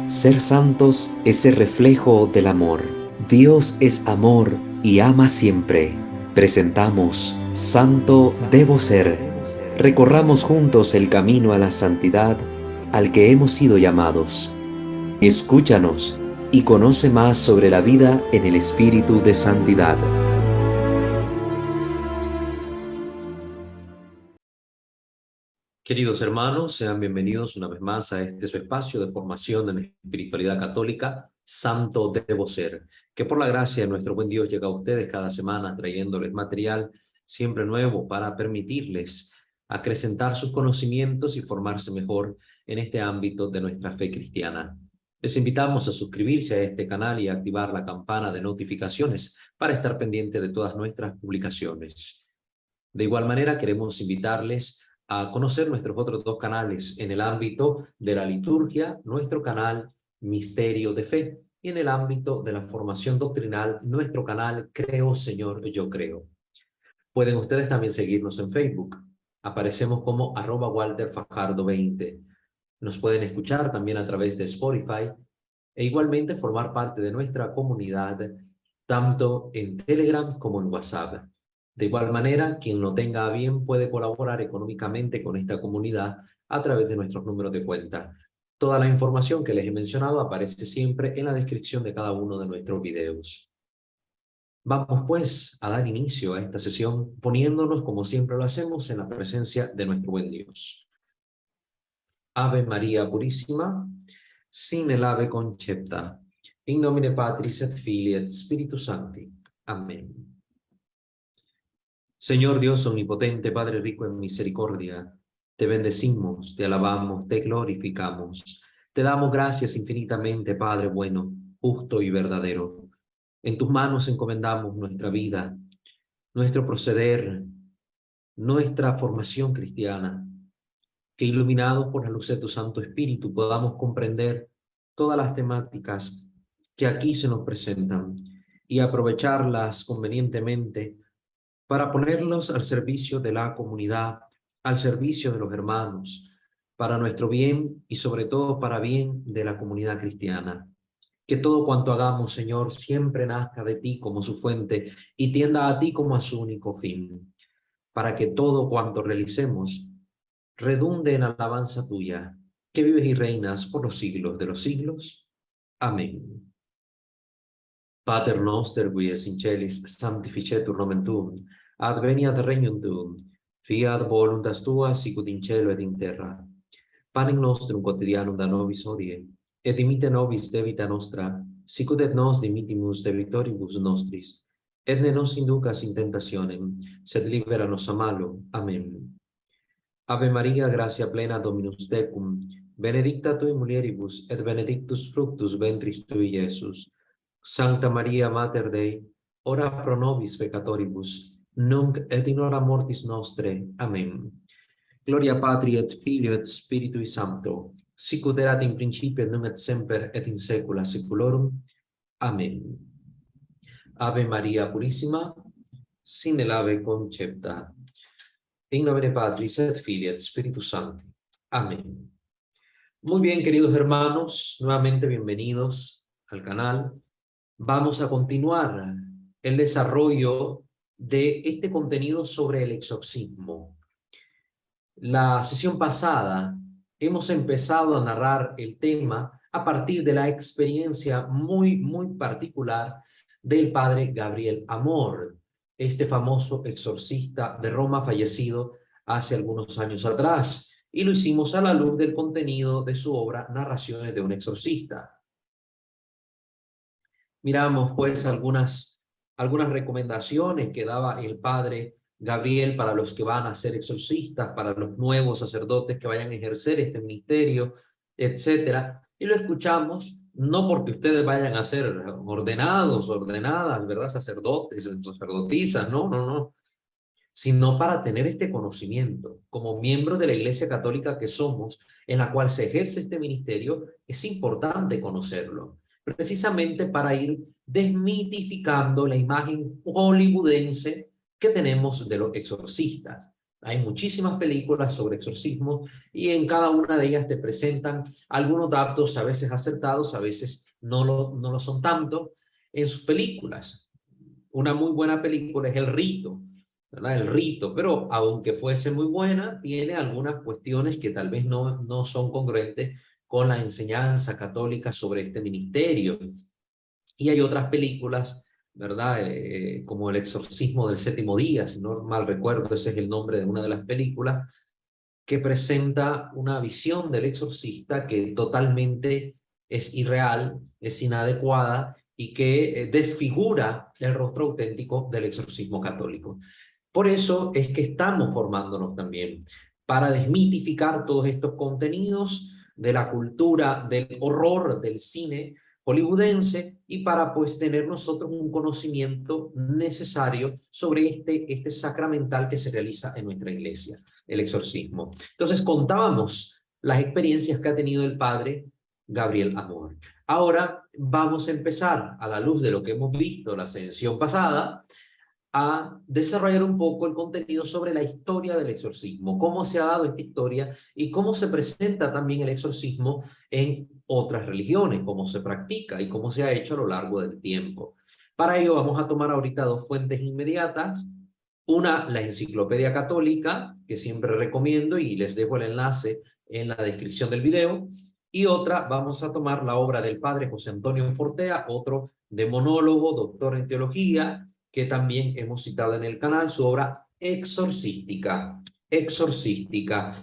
Ser santos es el reflejo del amor. Dios es amor y ama siempre. Presentamos Santo Debo Ser. Recorramos juntos el camino a la santidad al que hemos sido llamados. Escúchanos y conoce más sobre la vida en el espíritu de santidad. Queridos hermanos, sean bienvenidos una vez más a este su espacio de formación en espiritualidad católica, Santo Debo Ser, que por la gracia de nuestro buen Dios llega a ustedes cada semana trayéndoles material siempre nuevo para permitirles acrecentar sus conocimientos y formarse mejor en este ámbito de nuestra fe cristiana. Les invitamos a suscribirse a este canal y a activar la campana de notificaciones para estar pendiente de todas nuestras publicaciones. De igual manera, queremos invitarles a conocer nuestros otros dos canales en el ámbito de la liturgia, nuestro canal Misterio de Fe, y en el ámbito de la formación doctrinal, nuestro canal Creo, Señor, Yo Creo. Pueden ustedes también seguirnos en Facebook. Aparecemos como @WalterFajardo20. Nos pueden escuchar también a través de Spotify e igualmente formar parte de nuestra comunidad tanto en Telegram como en WhatsApp. De igual manera, quien lo tenga a bien puede colaborar económicamente con esta comunidad a través de nuestros números de cuenta. Toda la información que les he mencionado aparece siempre en la descripción de cada uno de nuestros videos. Vamos pues a dar inicio a esta sesión poniéndonos como siempre lo hacemos en la presencia de nuestro buen Dios. Ave María Purísima, sin el ave concepta, in nomine Patris et Filii et Spiritus Sancti. Amén. Señor Dios omnipotente, Padre rico en misericordia, te bendecimos, te alabamos, te glorificamos. Te damos gracias infinitamente, Padre bueno, justo y verdadero. En tus manos encomendamos nuestra vida, nuestro proceder, nuestra formación cristiana, que iluminados por la luz de tu Santo Espíritu podamos comprender todas las temáticas que aquí se nos presentan y aprovecharlas convenientemente para ponerlos al servicio de la comunidad, al servicio de los hermanos, para nuestro bien y sobre todo para bien de la comunidad cristiana. Que todo cuanto hagamos, Señor, siempre nazca de ti como su fuente y tienda a ti como a su único fin, para que todo cuanto realicemos redunde en alabanza tuya, que vives y reinas por los siglos de los siglos. Amén. Pater noster, qui es in celis, sanctificetur nomen tuum, adveniat regnum tuum, fiat voluntas tua, sicut in cielo et in terra. Panem nostrum quotidianum da nobis hodie, et dimitte nobis debita nostra, sicut et nos dimittimus debitoribus nostris, et ne nos inducas in tentationem, sed libera nos a malo. Amen. Ave Maria, gratia plena Dominus tecum, benedicta tui mulieribus, et benedictus fructus ventris tui, Iesus. Sancta Maria, Mater Dei, ora pro nobis peccatoribus, nunc et in hora mortis nostre. Amen. Gloria Patri et Filio et Spiritui Sancto, sicut erat in principio et nunc et semper et in saecula saeculorum. Amen. Ave Maria Purissima, sin el ave concepta. In nomine Patris et Filii et Spiritus Sancti. Amén. Muy bien, queridos hermanos, nuevamente bienvenidos al canal. Vamos a continuar el desarrollo de este contenido sobre el exorcismo. La sesión pasada hemos empezado a narrar el tema a partir de la experiencia muy particular del padre Gabriel Amor, este famoso exorcista de Roma fallecido hace algunos años atrás, y lo hicimos a la luz del contenido de su obra Narraciones de un exorcista. Miramos pues algunas recomendaciones que daba el padre Gabriel para los que van a ser exorcistas, para los nuevos sacerdotes que vayan a ejercer este ministerio, etcétera. Y lo escuchamos no porque ustedes vayan a ser ordenados, ordenadas, ¿verdad? Sacerdotes, sacerdotisas, no, sino para tener este conocimiento. Como miembros de la Iglesia Católica que somos, en la cual se ejerce este ministerio, es importante conocerlo, precisamente para ir desmitificando la imagen hollywoodense que tenemos de los exorcistas. Hay muchísimas películas sobre exorcismo y en cada una de ellas te presentan algunos datos, a veces acertados, a veces no lo son tanto, en sus películas. Una muy buena película es El Rito, ¿verdad? El Rito, pero aunque fuese muy buena, tiene algunas cuestiones que tal vez no son congruentes con la enseñanza católica sobre este ministerio. Y hay otras películas, ¿verdad? Como El Exorcismo del Séptimo Día, si no mal recuerdo, ese es el nombre de una de las películas, que presenta una visión del exorcista que totalmente es irreal, es inadecuada y que desfigura el rostro auténtico del exorcismo católico. Por eso es que estamos formándonos también para desmitificar todos estos contenidos de la cultura del horror del cine hollywoodense y para pues tener nosotros un conocimiento necesario sobre este sacramental que se realiza en nuestra iglesia, el exorcismo. Entonces contábamos las experiencias que ha tenido el padre Gabriel Amor. Ahora vamos a empezar, a la luz de lo que hemos visto la sesión pasada, a desarrollar un poco el contenido sobre la historia del exorcismo, cómo se ha dado esta historia y cómo se presenta también el exorcismo en otras religiones, cómo se practica y cómo se ha hecho a lo largo del tiempo. Para ello vamos a tomar ahorita dos fuentes inmediatas. Una, la Enciclopedia Católica, que siempre recomiendo y les dejo el enlace en la descripción del video. Y otra, vamos a tomar la obra del padre José Antonio Fortea, otro demonólogo, doctor en teología, que también hemos citado en el canal, su obra exorcística,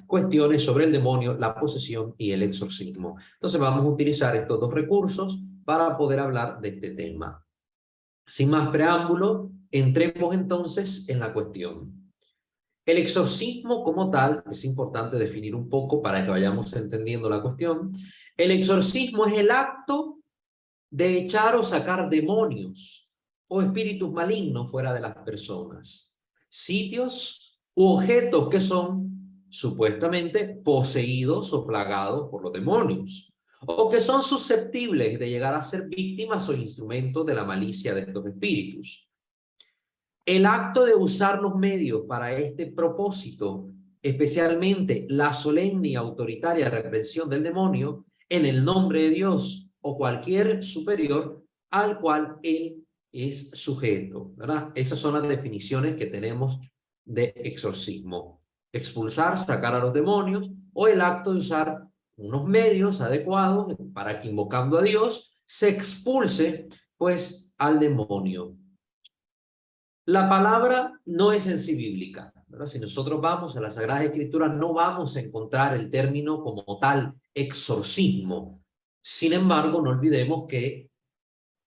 cuestiones sobre el demonio, la posesión y el exorcismo. Entonces vamos a utilizar estos dos recursos para poder hablar de este tema. Sin más preámbulo, entremos entonces en la cuestión. El exorcismo como tal, es importante definir un poco para que vayamos entendiendo la cuestión. El exorcismo es el acto de echar o sacar demonios o espíritus malignos fuera de las personas, sitios u objetos que son supuestamente poseídos o plagados por los demonios, o que son susceptibles de llegar a ser víctimas o instrumentos de la malicia de estos espíritus. El acto de usar los medios para este propósito, especialmente la solemne y autoritaria represión del demonio, en el nombre de Dios o cualquier superior al cual él es sujeto, ¿verdad? Esas son las definiciones que tenemos de exorcismo. Expulsar, sacar a los demonios, o el acto de usar unos medios adecuados para que, invocando a Dios, se expulse pues al demonio. La palabra no es en sí bíblica, ¿verdad? Si nosotros vamos a la Sagrada Escritura, no vamos a encontrar el término como tal, exorcismo. Sin embargo, no olvidemos que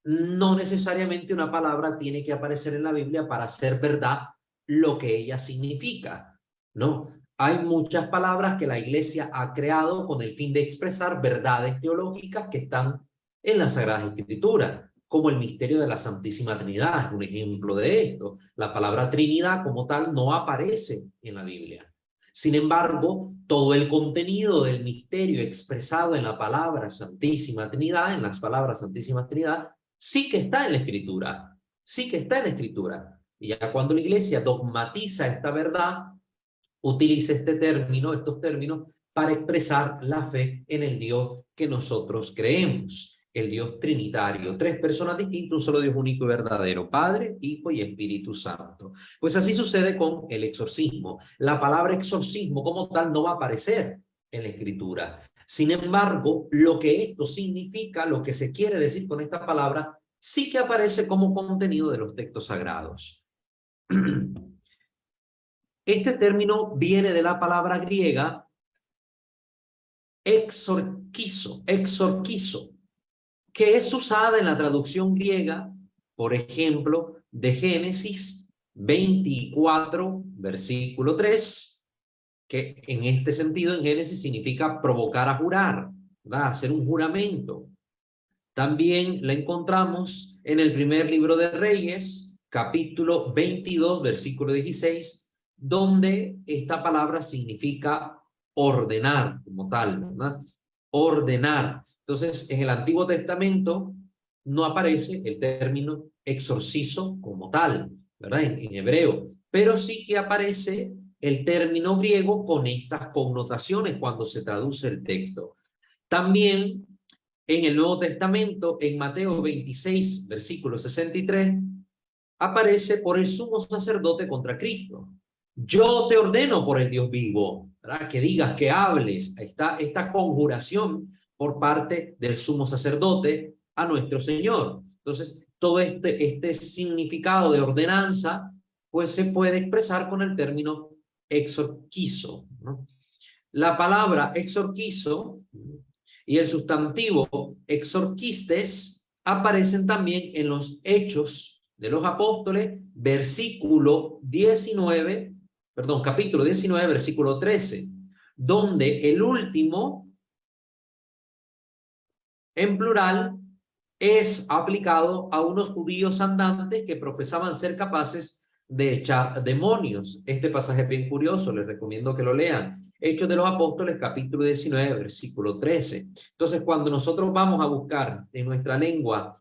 no necesariamente una palabra tiene que aparecer en la Biblia para ser verdad lo que ella significa, ¿no? Hay muchas palabras que la Iglesia ha creado con el fin de expresar verdades teológicas que están en la Sagrada Escritura, como el misterio de la Santísima Trinidad, es un ejemplo de esto. La palabra Trinidad como tal no aparece en la Biblia. Sin embargo, todo el contenido del misterio expresado en la palabra Santísima Trinidad, en las palabras Santísima Trinidad, sí que está en la Escritura, sí que está en la Escritura. Y ya cuando la Iglesia dogmatiza esta verdad, utiliza estos términos, para expresar la fe en el Dios que nosotros creemos, el Dios trinitario, tres personas distintas, un solo Dios único y verdadero, Padre, Hijo y Espíritu Santo. Pues así sucede con el exorcismo. La palabra exorcismo como tal no va a aparecer en la Escritura. Sin embargo, lo que esto significa, lo que se quiere decir con esta palabra, sí que aparece como contenido de los textos sagrados. Este término viene de la palabra griega exorquizo, que es usada en la traducción griega, por ejemplo, de Génesis 24, versículo 3, que en este sentido en Génesis significa provocar a jurar, ¿verdad? Hacer un juramento. También la encontramos en el primer libro de Reyes, capítulo 22, versículo 16, donde esta palabra significa ordenar como tal, ¿verdad? Ordenar. Entonces, en el Antiguo Testamento no aparece el término exorcizo como tal, ¿verdad? En hebreo, pero sí que aparece el término griego con estas connotaciones cuando se traduce el texto. También en el Nuevo Testamento, en Mateo 26, versículo 63, aparece por el sumo sacerdote contra Cristo. Yo te ordeno por el Dios vivo, ¿verdad? Que digas, que hables. Esta conjuración por parte del sumo sacerdote a nuestro Señor. Entonces, todo este significado de ordenanza, pues se puede expresar con el término exorquizo, ¿no? La palabra exorquizo y el sustantivo exorquistes aparecen también en los Hechos de los Apóstoles, capítulo 19, versículo 13, donde el último, en plural, es aplicado a unos judíos andantes que profesaban ser capaces de echar demonios. Este pasaje es bien curioso, les recomiendo que lo lean. Hechos de los Apóstoles, capítulo 19, versículo 13. Entonces, cuando nosotros vamos a buscar en nuestra lengua,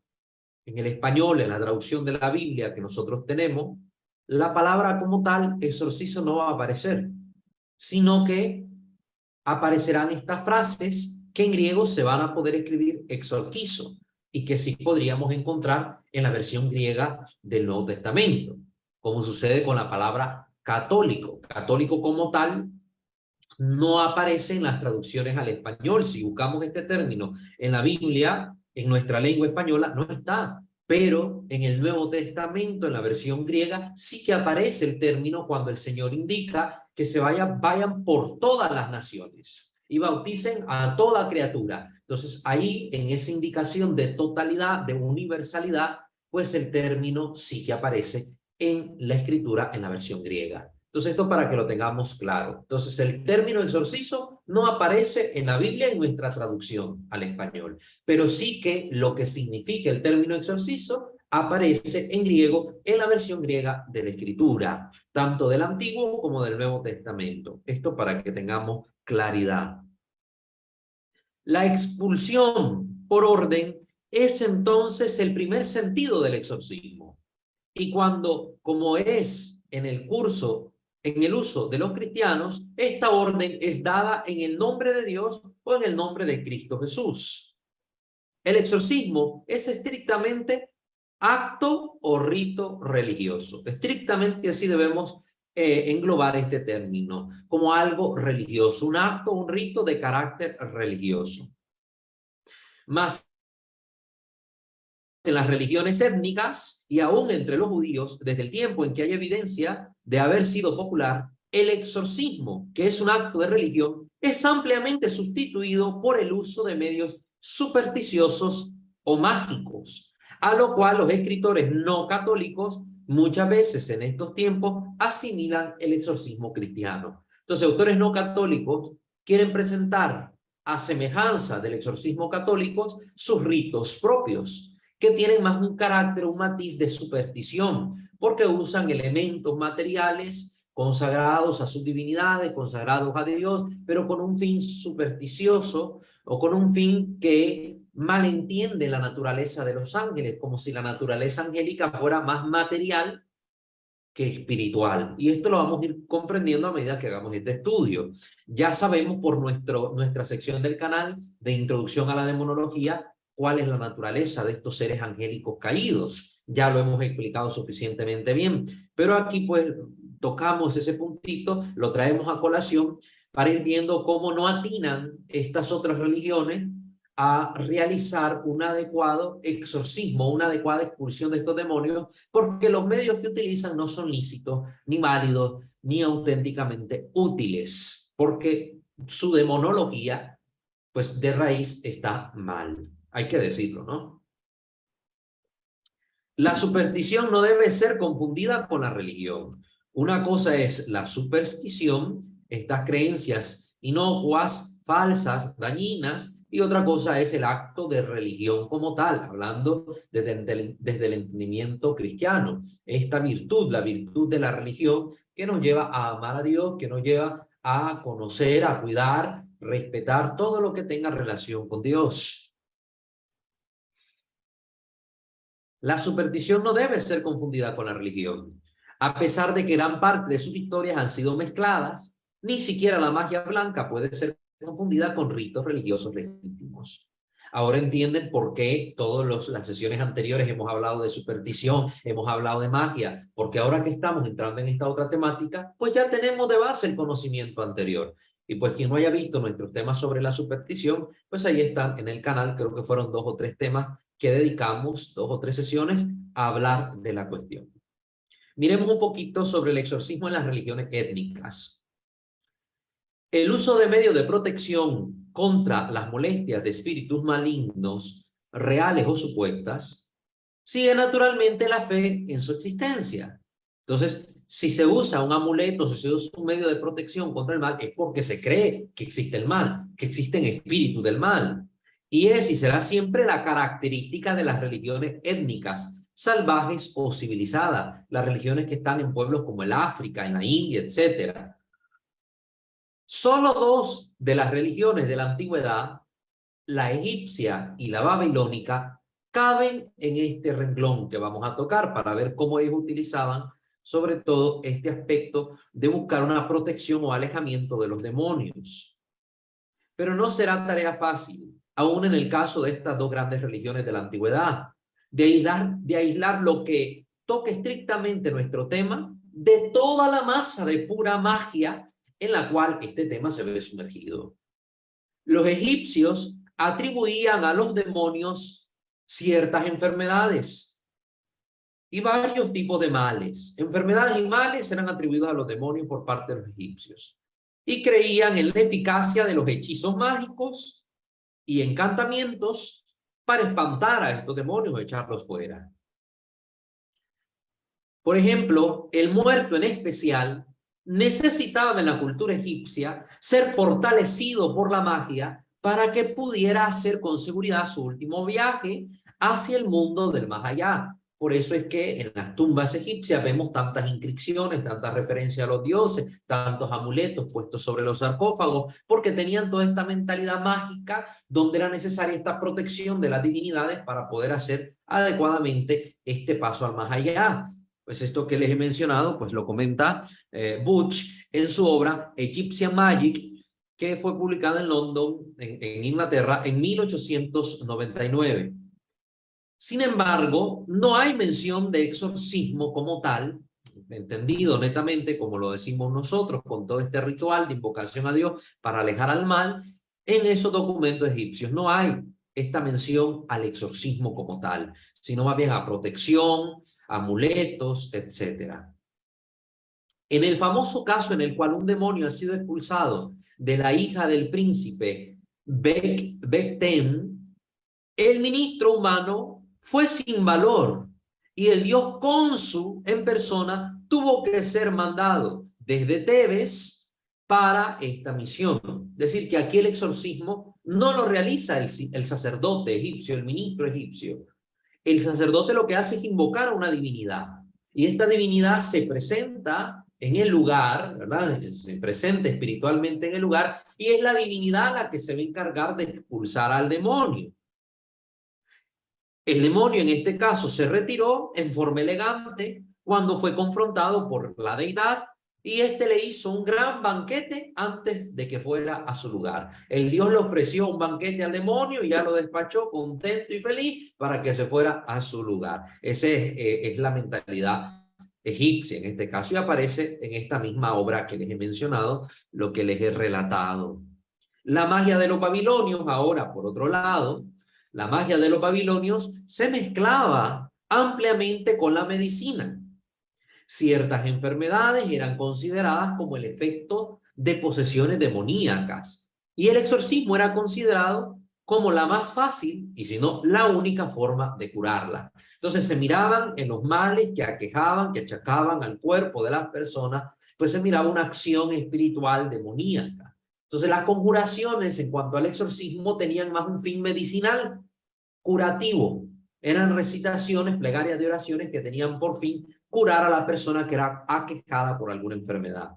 en el español, en la traducción de la Biblia que nosotros tenemos, la palabra como tal, exorcizo, no va a aparecer, sino que aparecerán estas frases que en griego se van a poder escribir exorquizo y que sí podríamos encontrar en la versión griega del Nuevo Testamento, como sucede con la palabra católico. Católico como tal no aparece en las traducciones al español. Si buscamos este término en la Biblia, en nuestra lengua española, no está. Pero en el Nuevo Testamento, en la versión griega, sí que aparece el término cuando el Señor indica que vayan por todas las naciones y bauticen a toda criatura. Entonces, ahí, en esa indicación de totalidad, de universalidad, pues el término sí que aparece en la escritura, en la versión griega. Entonces, esto para que lo tengamos claro. Entonces, el término exorcizo no aparece en la Biblia en nuestra traducción al español, pero sí que lo que significa el término exorcizo aparece en griego en la versión griega de la Escritura, tanto del Antiguo como del Nuevo Testamento. Esto para que tengamos claridad. La expulsión por orden es entonces el primer sentido del exorcismo. Y cuando, como es en el uso de los cristianos, esta orden es dada en el nombre de Dios o en el nombre de Cristo Jesús. El exorcismo es estrictamente acto o rito religioso. Estrictamente así debemos englobar este término, como algo religioso, un acto, un rito de carácter religioso. Más en las religiones étnicas y aún entre los judíos, desde el tiempo en que hay evidencia de haber sido popular, el exorcismo, que es un acto de religión, es ampliamente sustituido por el uso de medios supersticiosos o mágicos, a lo cual los escritores no católicos muchas veces en estos tiempos asimilan el exorcismo cristiano. Entonces, autores no católicos quieren presentar a semejanza del exorcismo católico sus ritos propios, que tienen más un carácter, un matiz de superstición, porque usan elementos materiales consagrados a sus divinidades, consagrados a Dios, pero con un fin supersticioso o con un fin que malentiende la naturaleza de los ángeles, como si la naturaleza angélica fuera más material que espiritual. Y esto lo vamos a ir comprendiendo a medida que hagamos este estudio. Ya sabemos por nuestra sección del canal de introducción a la demonología cuál es la naturaleza de estos seres angélicos caídos. Ya lo hemos explicado suficientemente bien, pero aquí pues tocamos ese puntito, lo traemos a colación para ir viendo cómo no atinan estas otras religiones a realizar un adecuado exorcismo, una adecuada expulsión de estos demonios, porque los medios que utilizan no son lícitos, ni válidos, ni auténticamente útiles, porque su demonología, pues de raíz está mal. Hay que decirlo, ¿no? La superstición no debe ser confundida con la religión. Una cosa es la superstición, estas creencias inocuas, falsas, dañinas, y otra cosa es el acto de religión como tal, hablando desde el entendimiento cristiano. Esta virtud, la virtud de la religión, que nos lleva a amar a Dios, que nos lleva a conocer, a cuidar, respetar todo lo que tenga relación con Dios. La superstición no debe ser confundida con la religión. A pesar de que gran parte de sus historias han sido mezcladas, ni siquiera la magia blanca puede ser confundida con ritos religiosos legítimos. Ahora entienden por qué todas las sesiones anteriores hemos hablado de superstición, hemos hablado de magia, porque ahora que estamos entrando en esta otra temática, pues ya tenemos de base el conocimiento anterior. Y pues quien no haya visto nuestros temas sobre la superstición, pues ahí están en el canal, creo que fueron 2 o 3 temas que dedicamos, 2 o 3 sesiones, a hablar de la cuestión. Miremos un poquito sobre el exorcismo en las religiones étnicas. El uso de medios de protección contra las molestias de espíritus malignos, reales o supuestas, sigue naturalmente la fe en su existencia. Entonces, si se usa un amuleto, si se usa un medio de protección contra el mal, es porque se cree que existe el mal, que existen espíritus del mal. Y es y será siempre la característica de las religiones étnicas, salvajes o civilizadas, las religiones que están en pueblos como el África, en la India, etcétera. Solo 2 de las religiones de la antigüedad, la egipcia y la babilónica, caben en este renglón que vamos a tocar para ver cómo ellos utilizaban sobre todo este aspecto de buscar una protección o alejamiento de los demonios. Pero no será tarea fácil, aún en el caso de estas 2 grandes religiones de la antigüedad, de aislar lo que toque estrictamente nuestro tema de toda la masa de pura magia en la cual este tema se ve sumergido. Los egipcios atribuían a los demonios ciertas enfermedades y varios tipos de males. Enfermedades y males eran atribuidos a los demonios por parte de los egipcios y creían en la eficacia de los hechizos mágicos y encantamientos para espantar a estos demonios o echarlos fuera. Por ejemplo, el muerto en especial necesitaba en la cultura egipcia ser fortalecido por la magia para que pudiera hacer con seguridad su último viaje hacia el mundo del más allá. Por eso es que en las tumbas egipcias vemos tantas inscripciones, tantas referencias a los dioses, tantos amuletos puestos sobre los sarcófagos, porque tenían toda esta mentalidad mágica donde era necesaria esta protección de las divinidades para poder hacer adecuadamente este paso al más allá. Pues esto que les he mencionado, pues lo comenta Butch en su obra Egyptian Magic, que fue publicada en London, en Inglaterra, en 1899. Sin embargo, no hay mención de exorcismo como tal, entendido netamente como lo decimos nosotros, con todo este ritual de invocación a Dios para alejar al mal, en esos documentos egipcios. No hay esta mención al exorcismo como tal, sino más bien a protección, amuletos, etc. En el famoso caso en el cual un demonio ha sido expulsado de la hija del príncipe Becten, el ministro humano fue sin valor y el dios Khonsu en persona tuvo que ser mandado desde Tebes para esta misión. Es decir, que aquí el exorcismo no lo realiza el sacerdote egipcio, el ministro egipcio. El sacerdote lo que hace es invocar a una divinidad y esta divinidad se presenta en el lugar, ¿verdad? Se presenta espiritualmente en el lugar y es la divinidad la que se va a encargar de expulsar al demonio. El demonio en este caso se retiró en forma elegante cuando fue confrontado por la deidad y éste le hizo un gran banquete antes de que fuera a su lugar. El dios le ofreció un banquete al demonio y ya lo despachó contento y feliz para que se fuera a su lugar. Esa es la mentalidad egipcia en este caso y aparece en esta misma obra que les he mencionado, lo que les he relatado. La magia de los babilonios, ahora por otro lado, la magia de los babilonios se mezclaba ampliamente con la medicina. Ciertas enfermedades eran consideradas como el efecto de posesiones demoníacas y el exorcismo era considerado como la más fácil y si no la única forma de curarla. Entonces se miraban en los males que aquejaban, que achacaban al cuerpo de las personas, pues se miraba una acción espiritual demoníaca. Entonces las conjuraciones en cuanto al exorcismo tenían más un fin medicinal, curativo. Eran recitaciones, plegarias de oraciones que tenían por fin curar a la persona que era aquejada por alguna enfermedad.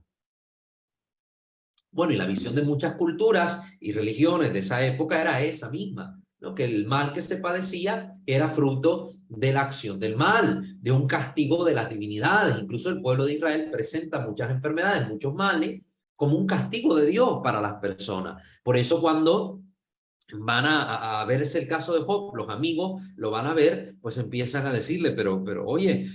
Bueno, y la visión de muchas culturas y religiones de esa época era esa misma. ¿no? Que el mal que se padecía era fruto de la acción del mal, de un castigo de las divinidades. Incluso el pueblo de Israel presenta muchas enfermedades, muchos males, como un castigo de Dios para las personas. Por eso cuando van a verse el caso de Job, los amigos lo van a ver, pues empiezan a decirle, pero oye,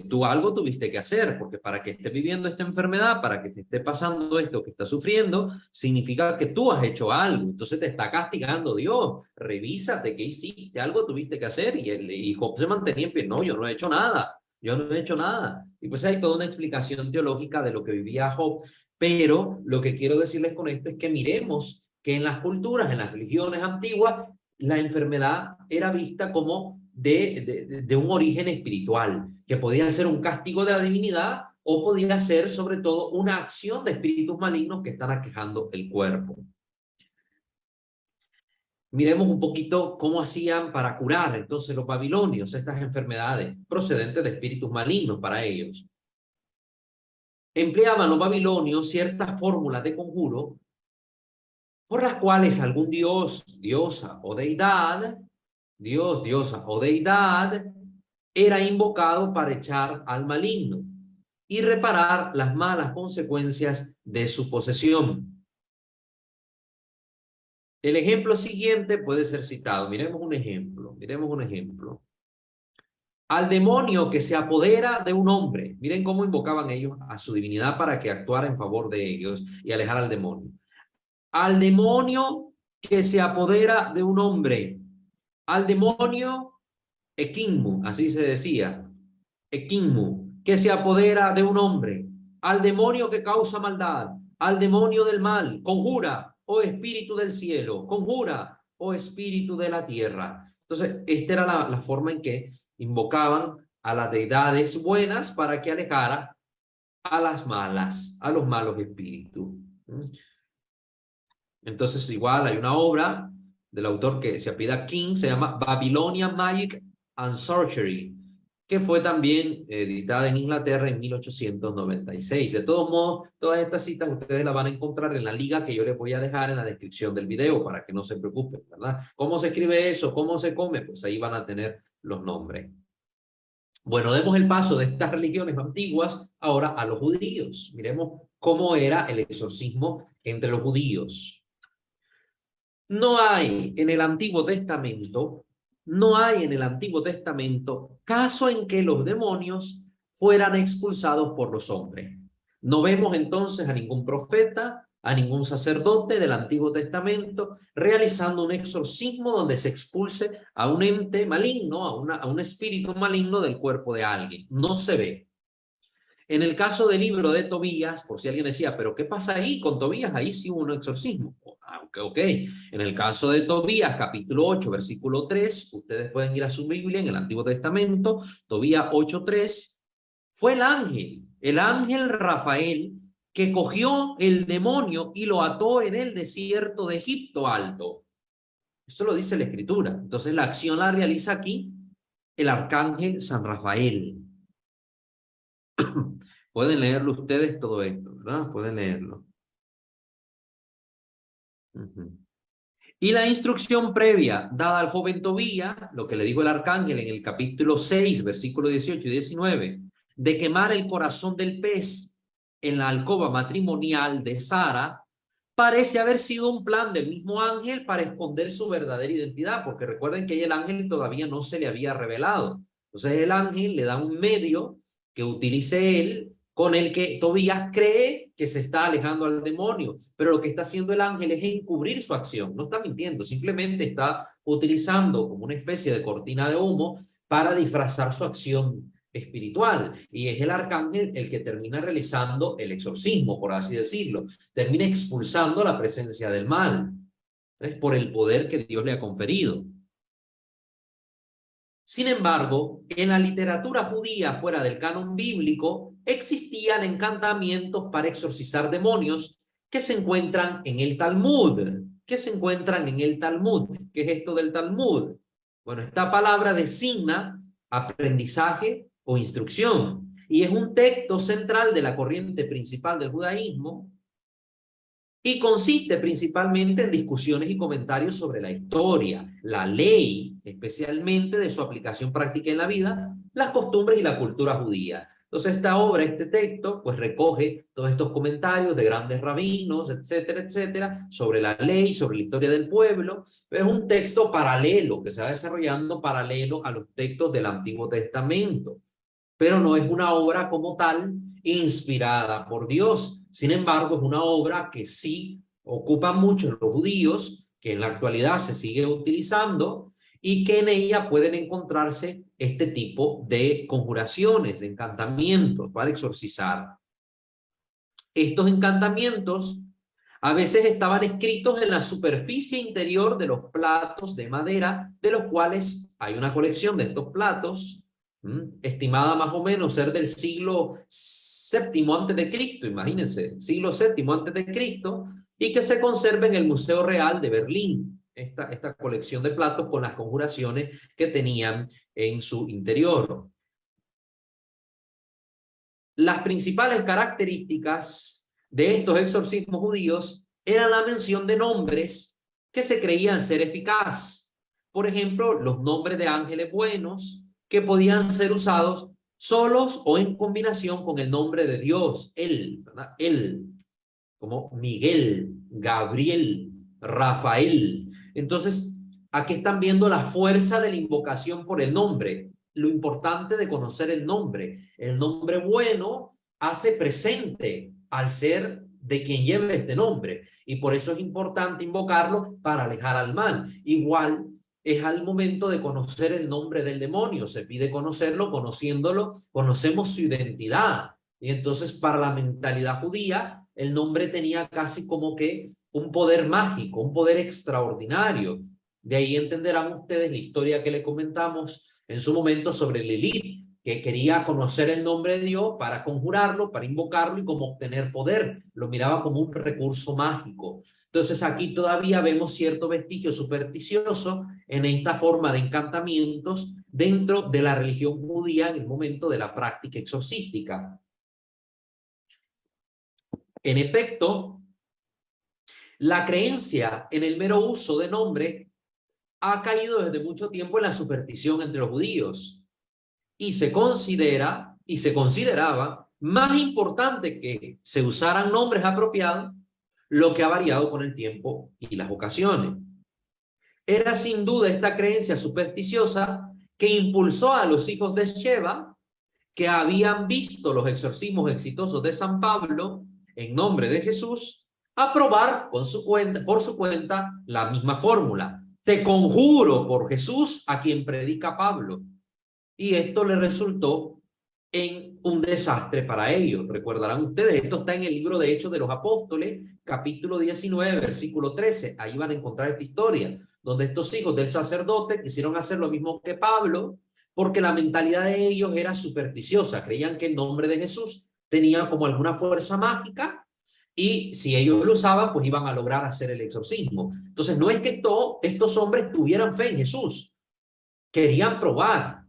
tú algo tuviste que hacer, porque para que estés viviendo esta enfermedad, para que te esté pasando esto que estás sufriendo, significa que tú has hecho algo, entonces te está castigando Dios, revísate qué hiciste, algo tuviste que hacer, y Job se mantenía en pie, no, yo no he hecho nada, yo no he hecho nada. Y pues hay toda una explicación teológica de lo que vivía Job, pero lo que quiero decirles con esto es que miremos que en las culturas, en las religiones antiguas, la enfermedad era vista como de un origen espiritual, que podía ser un castigo de la divinidad o podía ser sobre todo una acción de espíritus malignos que están aquejando el cuerpo. Miremos un poquito cómo hacían para curar entonces los babilonios estas enfermedades procedentes de espíritus malignos para ellos. Empleaban los babilonios ciertas fórmulas de conjuro por las cuales algún dios, diosa o deidad, dios, diosa o deidad, era invocado para echar al maligno y reparar las malas consecuencias de su posesión. El ejemplo siguiente puede ser citado. Miremos un ejemplo, miremos un ejemplo. Al demonio que se apodera de un hombre. Miren cómo invocaban ellos a su divinidad para que actuara en favor de ellos y alejar al demonio. Al demonio que se apodera de un hombre, al demonio Equinmu, así se decía, Equinmu, que se apodera de un hombre, al demonio que causa maldad, al demonio del mal, conjura, oh espíritu del cielo, conjura, oh espíritu de la tierra. Entonces, esta era la forma en que invocaban a las deidades buenas para que alejara a las malas, a los malos espíritus. Entonces, igual hay una obra del autor que se apellida King, se llama Babylonian Magic and Sorcery, que fue también editada en Inglaterra en 1896. De todos modos, todas estas citas ustedes las van a encontrar en la liga que yo les voy a dejar en la descripción del video para que no se preocupen, ¿verdad? ¿Cómo se escribe eso? ¿Cómo se come? Pues ahí van a tener los nombres. Bueno, demos el paso de estas religiones antiguas ahora a los judíos. Miremos cómo era el exorcismo entre los judíos. No hay en el Antiguo Testamento, no hay en el Antiguo Testamento caso en que los demonios fueran expulsados por los hombres. No vemos entonces a ningún profeta, a ningún sacerdote del Antiguo Testamento realizando un exorcismo donde se expulse a un ente maligno, a un espíritu maligno del cuerpo de alguien. No se ve. En el caso del libro de Tobías, por si alguien decía, pero ¿qué pasa ahí con Tobías? Ahí sí hubo un exorcismo. Ok. En el caso de Tobías, capítulo 8, versículo 3, ustedes pueden ir a su Biblia en el Antiguo Testamento, Tobías 8:3, fue el ángel Rafael, que cogió el demonio y lo ató en el desierto de Egipto alto. Eso lo dice la Escritura. Entonces la acción la realiza aquí el arcángel San Rafael. Pueden leerlo ustedes todo esto, ¿verdad? Pueden leerlo. Y la instrucción previa dada al joven Tobías, lo que le dijo el arcángel en el capítulo 6, versículos 18 y 19, de quemar el corazón del pez en la alcoba matrimonial de Sara, parece haber sido un plan del mismo ángel para esconder su verdadera identidad, porque recuerden que el ángel todavía no se le había revelado. Entonces el ángel le da un medio que utilice él, con el que Tobías cree que se está alejando al demonio, pero lo que está haciendo el ángel es encubrir su acción, no está mintiendo, simplemente está utilizando como una especie de cortina de humo para disfrazar su acción espiritual, y es el arcángel el que termina realizando el exorcismo, por así decirlo, termina expulsando la presencia del mal, es por el poder que Dios le ha conferido. Sin embargo, en la literatura judía fuera del canon bíblico existían encantamientos para exorcizar demonios que se encuentran en el Talmud. ¿Qué se encuentran en el Talmud? ¿Qué es esto del Talmud? Bueno, esta palabra designa aprendizaje o instrucción y es un texto central de la corriente principal del judaísmo y consiste principalmente en discusiones y comentarios sobre la historia, la ley, especialmente de su aplicación práctica en la vida, las costumbres y la cultura judía. Entonces esta obra, este texto, pues recoge todos estos comentarios de grandes rabinos, etcétera, etcétera, sobre la ley, sobre la historia del pueblo, pero es un texto paralelo que se va desarrollando paralelo a los textos del Antiguo Testamento, pero no es una obra como tal inspirada por Dios. Sin embargo, es una obra que sí ocupa mucho los judíos, que en la actualidad se sigue utilizando y que en ella pueden encontrarse este tipo de conjuraciones, de encantamientos para exorcizar. Estos encantamientos a veces estaban escritos en la superficie interior de los platos de madera, de los cuales hay una colección de estos platos, estimada más o menos ser del siglo VII antes de Cristo, imagínense, siglo VII antes de Cristo, y que se conserva en el Museo Real de Berlín, esta colección de platos con las conjuraciones que tenían en su interior. Las principales características de estos exorcismos judíos eran la mención de nombres que se creían ser eficaz. Por ejemplo, los nombres de ángeles buenos que podían ser usados solos o en combinación con el nombre de Dios, él, ¿verdad? Él, como Miguel, Gabriel, Rafael. Entonces, aquí están viendo la fuerza de la invocación por el nombre, lo importante de conocer el nombre. El nombre bueno hace presente al ser de quien lleva este nombre, y por eso es importante invocarlo para alejar al mal. Igual es al momento de conocer el nombre del demonio, se pide conocerlo, conociéndolo, conocemos su identidad. Y entonces para la mentalidad judía, el nombre tenía casi como que un poder mágico, un poder extraordinario. De ahí entenderán ustedes la historia que le comentamos en su momento sobre Lilith, que quería conocer el nombre de Dios para conjurarlo, para invocarlo y como obtener poder. Lo miraba como un recurso mágico. Entonces aquí todavía vemos cierto vestigio supersticioso en esta forma de encantamientos dentro de la religión judía en el momento de la práctica exorcística. En efecto, la creencia en el mero uso de nombre ha caído desde mucho tiempo en la superstición entre los judíos y se considera y se consideraba más importante que se usaran nombres apropiados, lo que ha variado con el tiempo y las ocasiones. Era sin duda esta creencia supersticiosa que impulsó a los hijos de Sheba, que habían visto los exorcismos exitosos de San Pablo en nombre de Jesús, a probar por su cuenta la misma fórmula. Te conjuro por Jesús a quien predica Pablo. Y esto le resultó en un desastre para ellos. Recordarán ustedes, esto está en el libro de Hechos de los Apóstoles, capítulo 19, versículo 13. Ahí van a encontrar esta historia, donde estos hijos del sacerdote quisieron hacer lo mismo que Pablo, porque la mentalidad de ellos era supersticiosa. Creían que el nombre de Jesús tenía como alguna fuerza mágica y si ellos lo usaban, pues iban a lograr hacer el exorcismo. Entonces, no es que estos hombres tuvieran fe en Jesús, querían probar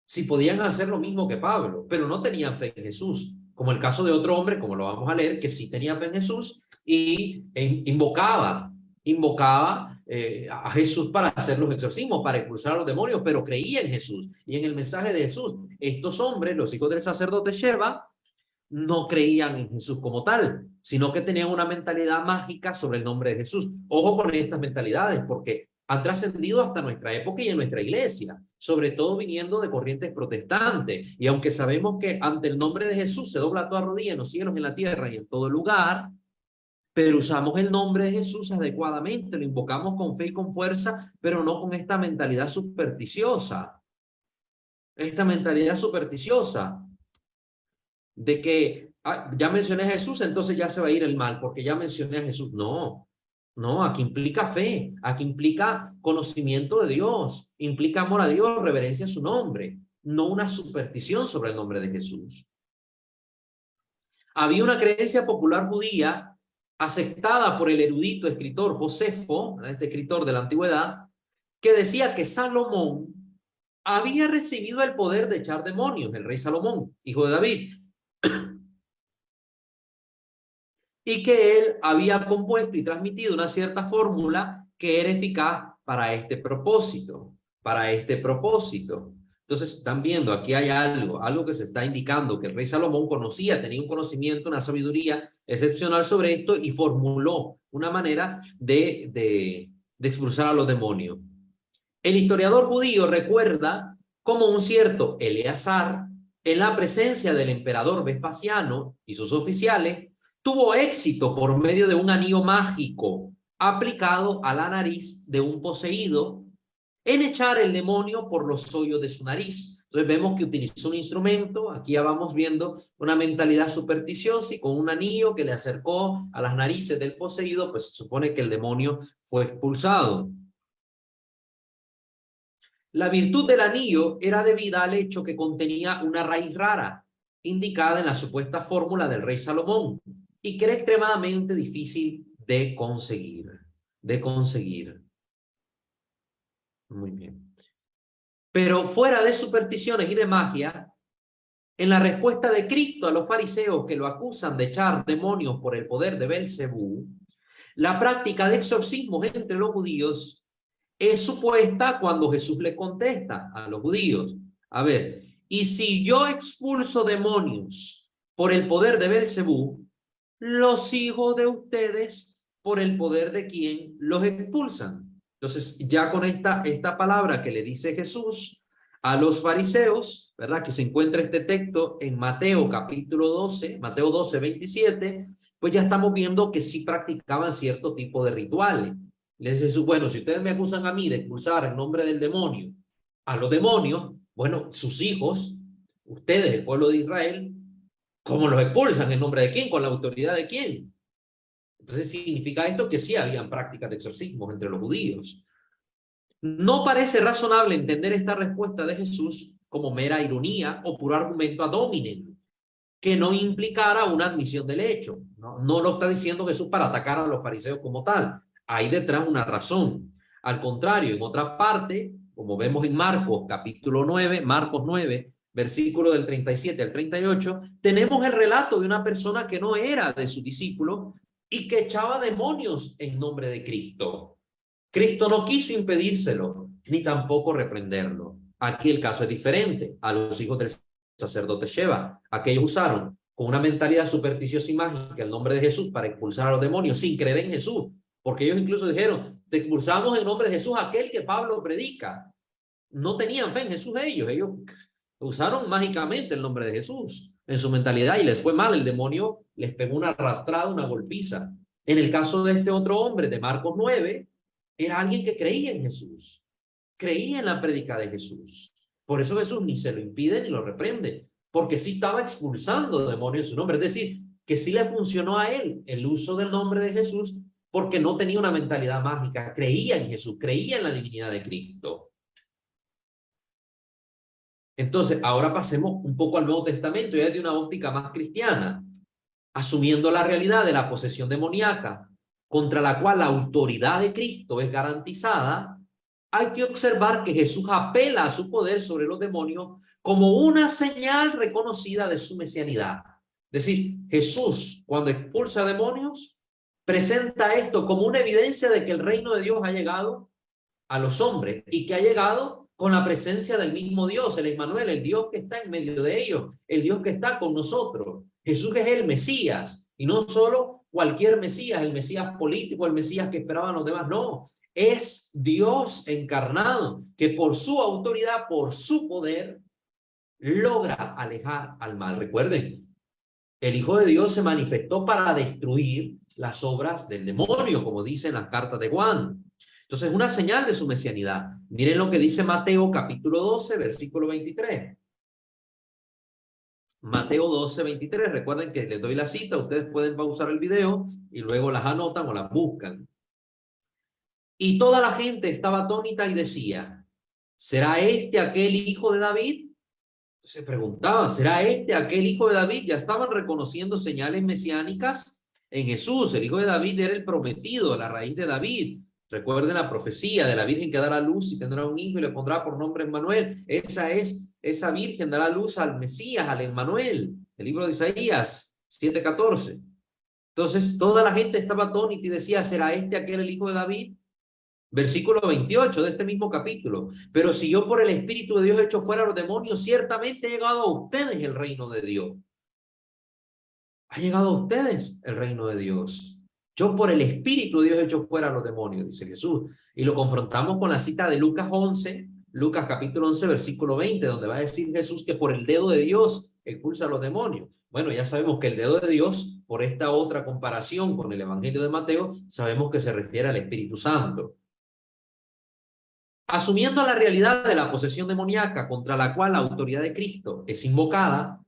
si podían hacer lo mismo que Pablo, pero no tenían fe en Jesús, como el caso de otro hombre, como lo vamos a leer, que sí tenía fe en Jesús y invocaba a Jesús para hacer los exorcismos, para expulsar a los demonios, pero creía en Jesús y en el mensaje de Jesús. Estos hombres, los hijos del sacerdote Sheba, no creían en Jesús como tal, sino que tenían una mentalidad mágica sobre el nombre de Jesús. Ojo con estas mentalidades, porque han trascendido hasta nuestra época y en nuestra iglesia, sobre todo viniendo de corrientes protestantes. Y aunque sabemos que ante el nombre de Jesús se dobla toda rodilla en los cielos, en la tierra y en todo lugar, pero usamos el nombre de Jesús adecuadamente, lo invocamos con fe y con fuerza, pero no con esta mentalidad supersticiosa. Esta mentalidad supersticiosa de que ya mencioné a Jesús, entonces ya se va a ir el mal, porque ya mencioné a Jesús. No, no, aquí implica fe, aquí implica conocimiento de Dios, implica amor a Dios, reverencia a su nombre, no una superstición sobre el nombre de Jesús. Había una creencia popular judía aceptada por el erudito escritor Josefo, este escritor de la antigüedad, que decía que Salomón había recibido el poder de echar demonios, el rey Salomón, hijo de David. y que él había compuesto y transmitido una cierta fórmula que era eficaz para este propósito, para este propósito. Entonces están viendo, aquí hay algo que se está indicando, que el rey Salomón conocía, tenía un conocimiento, una sabiduría excepcional sobre esto y formuló una manera de expulsar a los demonios. El historiador judío recuerda cómo un cierto Eleazar, en la presencia del emperador Vespasiano y sus oficiales, tuvo éxito por medio de un anillo mágico aplicado a la nariz de un poseído en echar el demonio por los hoyos de su nariz. Entonces vemos que utilizó un instrumento, aquí ya vamos viendo una mentalidad supersticiosa y con un anillo que le acercó a las narices del poseído, pues se supone que el demonio fue expulsado. La virtud del anillo era debida al hecho que contenía una raíz rara, indicada en la supuesta fórmula del rey Salomón, y que era extremadamente difícil de conseguir. Muy bien. Pero fuera de supersticiones y de magia, en la respuesta de Cristo a los fariseos que lo acusan de echar demonios por el poder de Belcebú, la práctica de exorcismos entre los judíos es supuesta cuando Jesús le contesta a los judíos. A ver, y si yo expulso demonios por el poder de Belcebú, los hijos de ustedes por el poder de quién los expulsan. Entonces, ya con esta palabra que le dice Jesús a los fariseos, ¿verdad? Que se encuentra este texto en Mateo capítulo 12, Mateo 12, 27, pues ya estamos viendo que sí practicaban cierto tipo de rituales. Les dice Jesús, bueno, si ustedes me acusan a mí de expulsar en nombre del demonio a los demonios, bueno, sus hijos, ustedes, el pueblo de Israel, ¿cómo los expulsan? ¿En nombre de quién? ¿Con la autoridad de quién? Entonces significa esto que sí habían prácticas de exorcismos entre los judíos. No parece razonable entender esta respuesta de Jesús como mera ironía o puro argumento ad hominem, que no implicara una admisión del hecho. No lo está diciendo Jesús para atacar a los fariseos como tal. Hay detrás una razón. Al contrario, en otra parte, como vemos en Marcos capítulo 9, Marcos 9, versículo del 37 al 38, tenemos el relato de una persona que no era de su discípulo y que echaba demonios en nombre de Cristo. Cristo no quiso impedírselo, ni tampoco reprenderlo. Aquí el caso es diferente. A los hijos del sacerdote Sheba, aquellos usaron con una mentalidad supersticiosa y mágica el nombre de Jesús para expulsar a los demonios sin creer en Jesús. Porque ellos incluso dijeron, te expulsamos en nombre de Jesús, aquel que Pablo predica. No tenían fe en Jesús ellos usaron mágicamente el nombre de Jesús en su mentalidad y les fue mal. El demonio les pegó una arrastrada, una golpiza. En el caso de este otro hombre de Marcos 9, era alguien que creía en Jesús, creía en la prédica de Jesús. Por eso Jesús ni se lo impide ni lo reprende, porque sí estaba expulsando demonios en su nombre. Es decir, que sí le funcionó a él el uso del nombre de Jesús porque no tenía una mentalidad mágica, creía en Jesús, creía en la divinidad de Cristo. Entonces, ahora pasemos un poco al Nuevo Testamento, ya de una óptica más cristiana, asumiendo la realidad de la posesión demoníaca, contra la cual la autoridad de Cristo es garantizada. Hay que observar que Jesús apela a su poder sobre los demonios como una señal reconocida de su mesianidad. Es decir, Jesús, cuando expulsa demonios, presenta esto como una evidencia de que el reino de Dios ha llegado a los hombres y que ha llegado con la presencia del mismo Dios, el Emmanuel, el Dios que está en medio de ellos, el Dios que está con nosotros. Jesús es el Mesías y no solo cualquier Mesías, el Mesías político, el Mesías que esperaban los demás, no. Es Dios encarnado que por su autoridad, por su poder, logra alejar al mal. Recuerden, el Hijo de Dios se manifestó para destruir las obras del demonio, como dice en las cartas de Juan. Entonces, una señal de su mesianidad. Miren lo que dice Mateo capítulo 12, versículo 23. Mateo 12, 23. Recuerden que les doy la cita, ustedes pueden pausar el video y luego las anotan o las buscan. Y toda la gente estaba atónita y decía, ¿será este aquel hijo de David? Se preguntaban, ¿será este aquel hijo de David? Ya estaban reconociendo señales mesiánicas en Jesús. El hijo de David era el prometido, la raíz de David. Recuerden la profecía de la Virgen que dará luz y tendrá un hijo y le pondrá por nombre Emmanuel. Esa Virgen dará luz al Mesías, al Emmanuel. El libro de Isaías 7:14. Entonces toda la gente estaba atónita y decía, ¿será este aquel el hijo de David? Versículo 28 de este mismo capítulo. Pero si yo por el Espíritu de Dios echo fuera a los demonios, ciertamente ha llegado a ustedes el reino de Dios. Ha llegado a ustedes el reino de Dios. Yo por el Espíritu de Dios echo fuera a los demonios, dice Jesús. Y lo confrontamos con la cita de Lucas 11, Lucas capítulo 11, versículo 20, donde va a decir Jesús que por el dedo de Dios expulsa a los demonios. Bueno, ya sabemos que el dedo de Dios, por esta otra comparación con el Evangelio de Mateo, sabemos que se refiere al Espíritu Santo. Asumiendo la realidad de la posesión demoníaca contra la cual la autoridad de Cristo es invocada,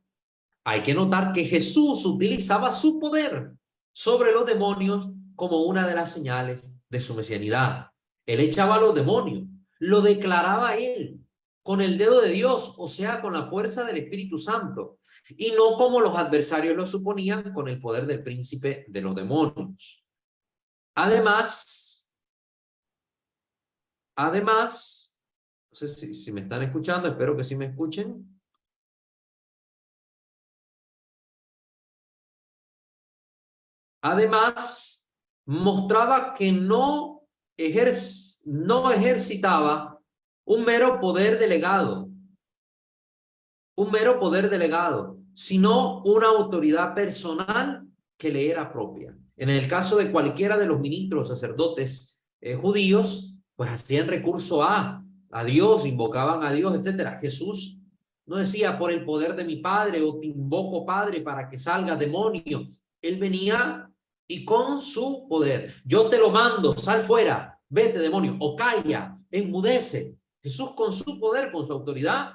hay que notar que Jesús utilizaba su poder sobre los demonios como una de las señales de su mesianidad. Él echaba a los demonios, lo declaraba él con el dedo de Dios, o sea, con la fuerza del Espíritu Santo, y no como los adversarios lo suponían con el poder del príncipe de los demonios. Además, no sé si me están escuchando, espero que sí me escuchen. Además, mostraba que no ejercitaba un mero poder delegado, sino una autoridad personal que le era propia. En el caso de cualquiera de los ministros sacerdotes judíos, pues hacían recurso a Dios, invocaban a Dios, etcétera. Jesús no decía por el poder de mi Padre o te invoco Padre para que salga demonio. Él venía y con su poder, yo te lo mando, sal fuera, vete demonio, o calla, enmudece. Jesús con su poder, con su autoridad,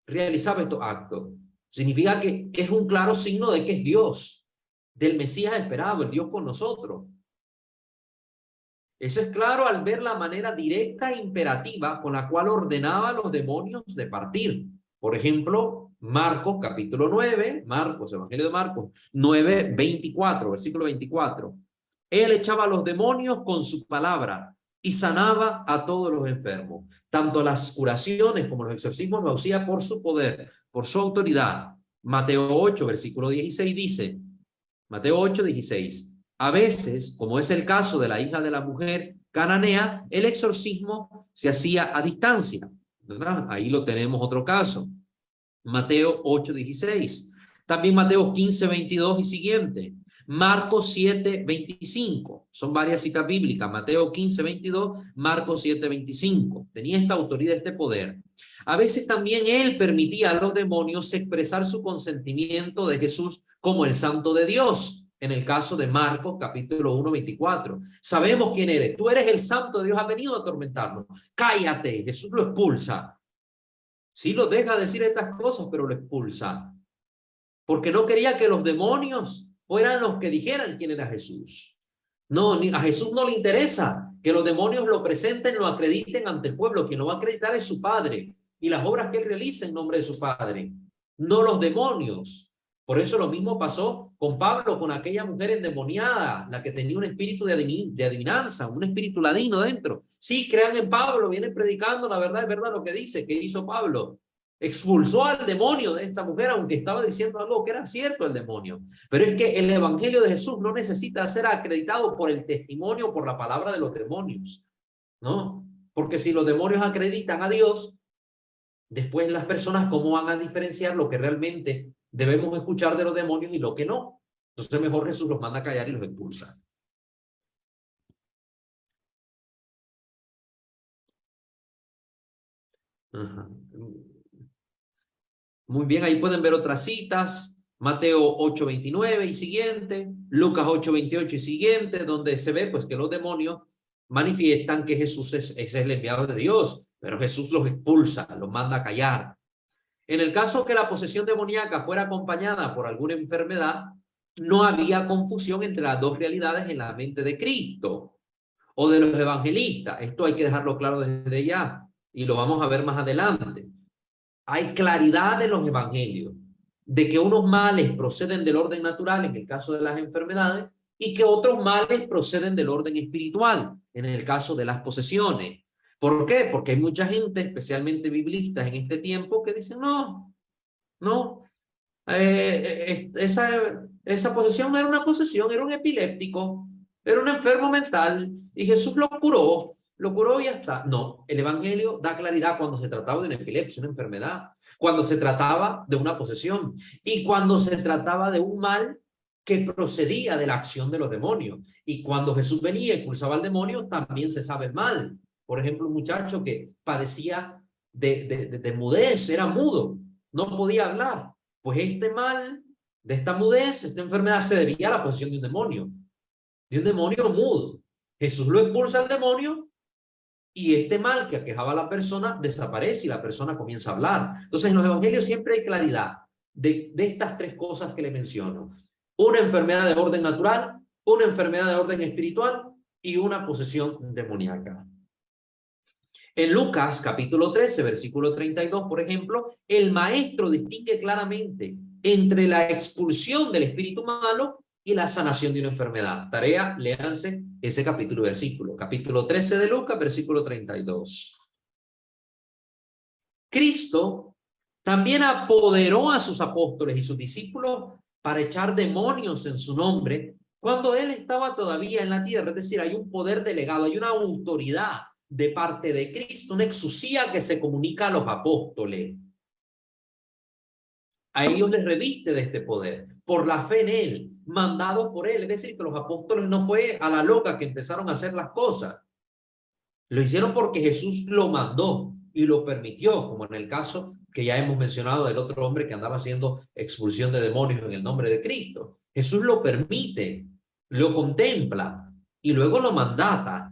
realizaba estos actos. Significa que es un claro signo de que es Dios, del Mesías esperado, el Dios con nosotros. Eso es claro al ver la manera directa e imperativa con la cual ordenaba a los demonios de partir. Por ejemplo, Marcos capítulo 9, Evangelio de Marcos 9, 24, versículo 24. Él echaba a los demonios con su palabra y sanaba a todos los enfermos. Tanto las curaciones como los exorcismos lo hacía por su poder, por su autoridad. Mateo 8, versículo 16 dice, Mateo 8, 16. A veces, como es el caso de la hija de la mujer cananea, el exorcismo se hacía a distancia, ¿verdad? Ahí lo tenemos otro caso. Mateo 8, 16. También Mateo 15, 22 y siguiente. Marcos 7, 25. Son varias citas bíblicas. Mateo 15, 22, Marcos 7, 25. Tenía esta autoridad, este poder. A veces también él permitía a los demonios expresar su consentimiento de Jesús como el Santo de Dios. En el caso de Marcos, capítulo 1, 24. Sabemos quién eres. Tú eres el Santo de Dios, has venido a atormentarnos. Cállate. Jesús lo expulsa. Sí lo deja decir estas cosas, pero lo expulsa. Porque no quería que los demonios fueran los que dijeran quién era Jesús. No, a Jesús no le interesa que los demonios lo presenten, lo acrediten ante el pueblo. Quien lo va a acreditar es su Padre y las obras que él realiza en nombre de su Padre, no los demonios. Por eso lo mismo pasó con Pablo, con aquella mujer endemoniada, la que tenía un espíritu de adivinanza, un espíritu ladino dentro. Sí, crean en Pablo, viene predicando, la verdad es verdad lo que dice. ¿Qué hizo Pablo? Expulsó al demonio de esta mujer, aunque estaba diciendo algo que era cierto el demonio. Pero es que el evangelio de Jesús no necesita ser acreditado por el testimonio, por la palabra de los demonios, ¿no? Porque si los demonios acreditan a Dios, después las personas, ¿cómo van a diferenciar lo que realmente debemos escuchar de los demonios y lo que no? Entonces mejor Jesús los manda a callar y los expulsa. Ajá. Muy bien, ahí pueden ver otras citas, Mateo 8:29 y siguiente, Lucas 8:28 y siguiente, donde se ve pues que los demonios manifiestan que Jesús es el enviado de Dios, pero Jesús los expulsa, los manda a callar. En el caso que la posesión demoníaca fuera acompañada por alguna enfermedad, no había confusión entre las dos realidades en la mente de Cristo o de los evangelistas. Esto hay que dejarlo claro desde ya y lo vamos a ver más adelante. Hay claridad en los evangelios de que unos males proceden del orden natural en el caso de las enfermedades y que otros males proceden del orden espiritual en el caso de las posesiones. ¿Por qué? Porque hay mucha gente, especialmente biblistas en este tiempo, que dicen, no, Esa posesión no era una posesión, era un epiléptico, era un enfermo mental, y Jesús lo curó y ya está. No, el Evangelio da claridad cuando se trataba de una epilepsia, una enfermedad, cuando se trataba de una posesión y cuando se trataba de un mal que procedía de la acción de los demonios. Y cuando Jesús venía y expulsaba al demonio, también se sabe el mal. Por ejemplo, un muchacho que padecía de mudez, era mudo, no podía hablar. Pues este mal, de esta mudez, esta enfermedad se debía a la posesión de un demonio mudo. Jesús lo expulsa al demonio y este mal que aquejaba a la persona desaparece y la persona comienza a hablar. Entonces, en los evangelios siempre hay claridad de estas tres cosas que le menciono. Una enfermedad de orden natural, una enfermedad de orden espiritual y una posesión demoníaca. En Lucas capítulo 13, versículo 32, por ejemplo, el maestro distingue claramente entre la expulsión del espíritu malo y la sanación de una enfermedad. Tarea, léanse ese capítulo y versículo. Capítulo 13 de Lucas, versículo 32. Cristo también apoderó a sus apóstoles y sus discípulos para echar demonios en su nombre cuando él estaba todavía en la tierra. Es decir, hay un poder delegado, hay una autoridad de parte de Cristo, una exusía que se comunica a los apóstoles. A ellos les reviste de este poder por la fe en él, mandados por él. Es decir, que los apóstoles no fue a la loca que empezaron a hacer las cosas. Lo hicieron porque Jesús lo mandó y lo permitió, como en el caso que ya hemos mencionado del otro hombre que andaba haciendo expulsión de demonios en el nombre de Cristo. Jesús lo permite, lo contempla y luego lo mandata.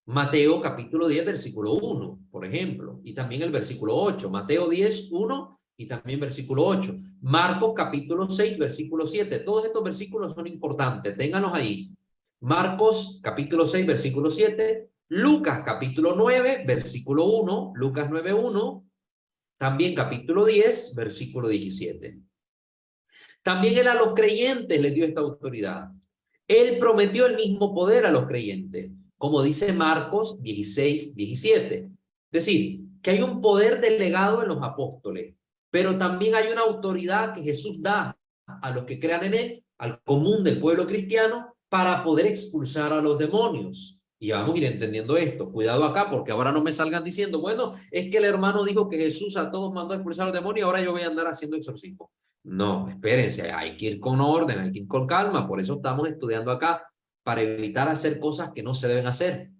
Mateo capítulo 10, versículo 1, por ejemplo, y también el versículo 8. Mateo 10, 1 y también versículo 8. Marcos capítulo 6, versículo 7. Todos estos versículos son importantes, ténganlos ahí. Marcos capítulo 6, versículo 7. Lucas capítulo 9, versículo 1. Lucas 9, 1. También capítulo 10, versículo 17. También él a los creyentes les dio esta autoridad. Él prometió el mismo poder a los creyentes, como dice Marcos 16, 17. Es decir, que hay un poder delegado en los apóstoles, pero también hay una autoridad que Jesús da a los que crean en él, al común del pueblo cristiano, para poder expulsar a los demonios. Y vamos a ir entendiendo esto. Cuidado acá, porque ahora no me salgan diciendo, bueno, es que el hermano dijo que Jesús a todos mandó a expulsar a los demonios y ahora yo voy a andar haciendo exorcismo. No, espérense, hay que ir con orden, hay que ir con calma. Por eso estamos estudiando acá, para evitar hacer cosas que no se deben hacer.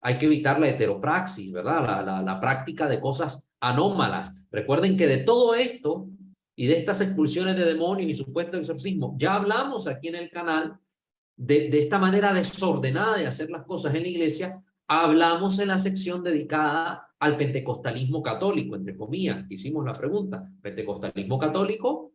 Hay que evitar la heteropraxis, ¿verdad? La práctica de cosas anómalas. Recuerden que de todo esto y de estas expulsiones de demonios y supuesto exorcismo, ya hablamos aquí en el canal de esta manera desordenada de hacer las cosas en la iglesia. Hablamos en la sección dedicada al pentecostalismo católico, entre comillas. Hicimos la pregunta, ¿pentecostalismo católico?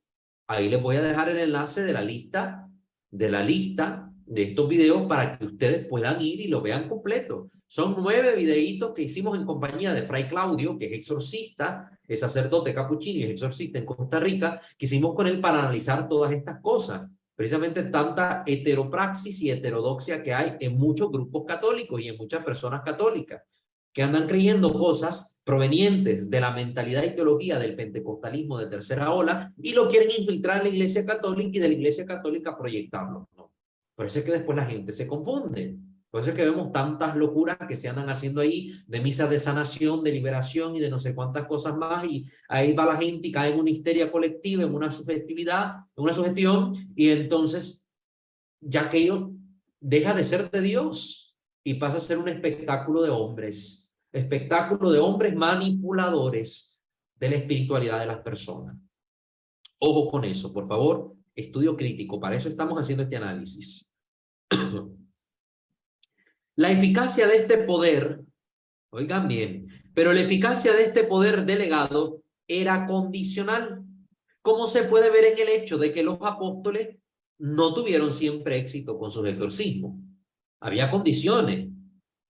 Ahí les voy a dejar el enlace de la lista de estos videos para que ustedes puedan ir y lo vean completo. Son 9 videitos que hicimos en compañía de Fray Claudio, que es exorcista, es sacerdote capuchino y es exorcista en Costa Rica, que hicimos con él para analizar todas estas cosas. Precisamente tanta heteropraxis y heterodoxia que hay en muchos grupos católicos y en muchas personas católicas que andan creyendo cosas provenientes de la mentalidad y teología del pentecostalismo de tercera ola y lo quieren infiltrar en la iglesia católica y de la iglesia católica proyectarlo, ¿no? Por eso es que después la gente se confunde. Por eso es que vemos tantas locuras que se andan haciendo ahí de misas de sanación, de liberación y de no sé cuántas cosas más, y ahí va la gente y cae en una histeria colectiva, en una subjetividad, en una sugestión, y entonces ya aquello deja de ser de Dios y pasa a ser un espectáculo de hombres manipuladores de la espiritualidad de las personas. Ojo con eso, por favor, estudio crítico, para eso estamos haciendo este análisis. La eficacia de este poder, oigan bien, pero la eficacia de este poder delegado era condicional, como se puede ver en el hecho de que los apóstoles no tuvieron siempre éxito con sus exorcismos. Había condiciones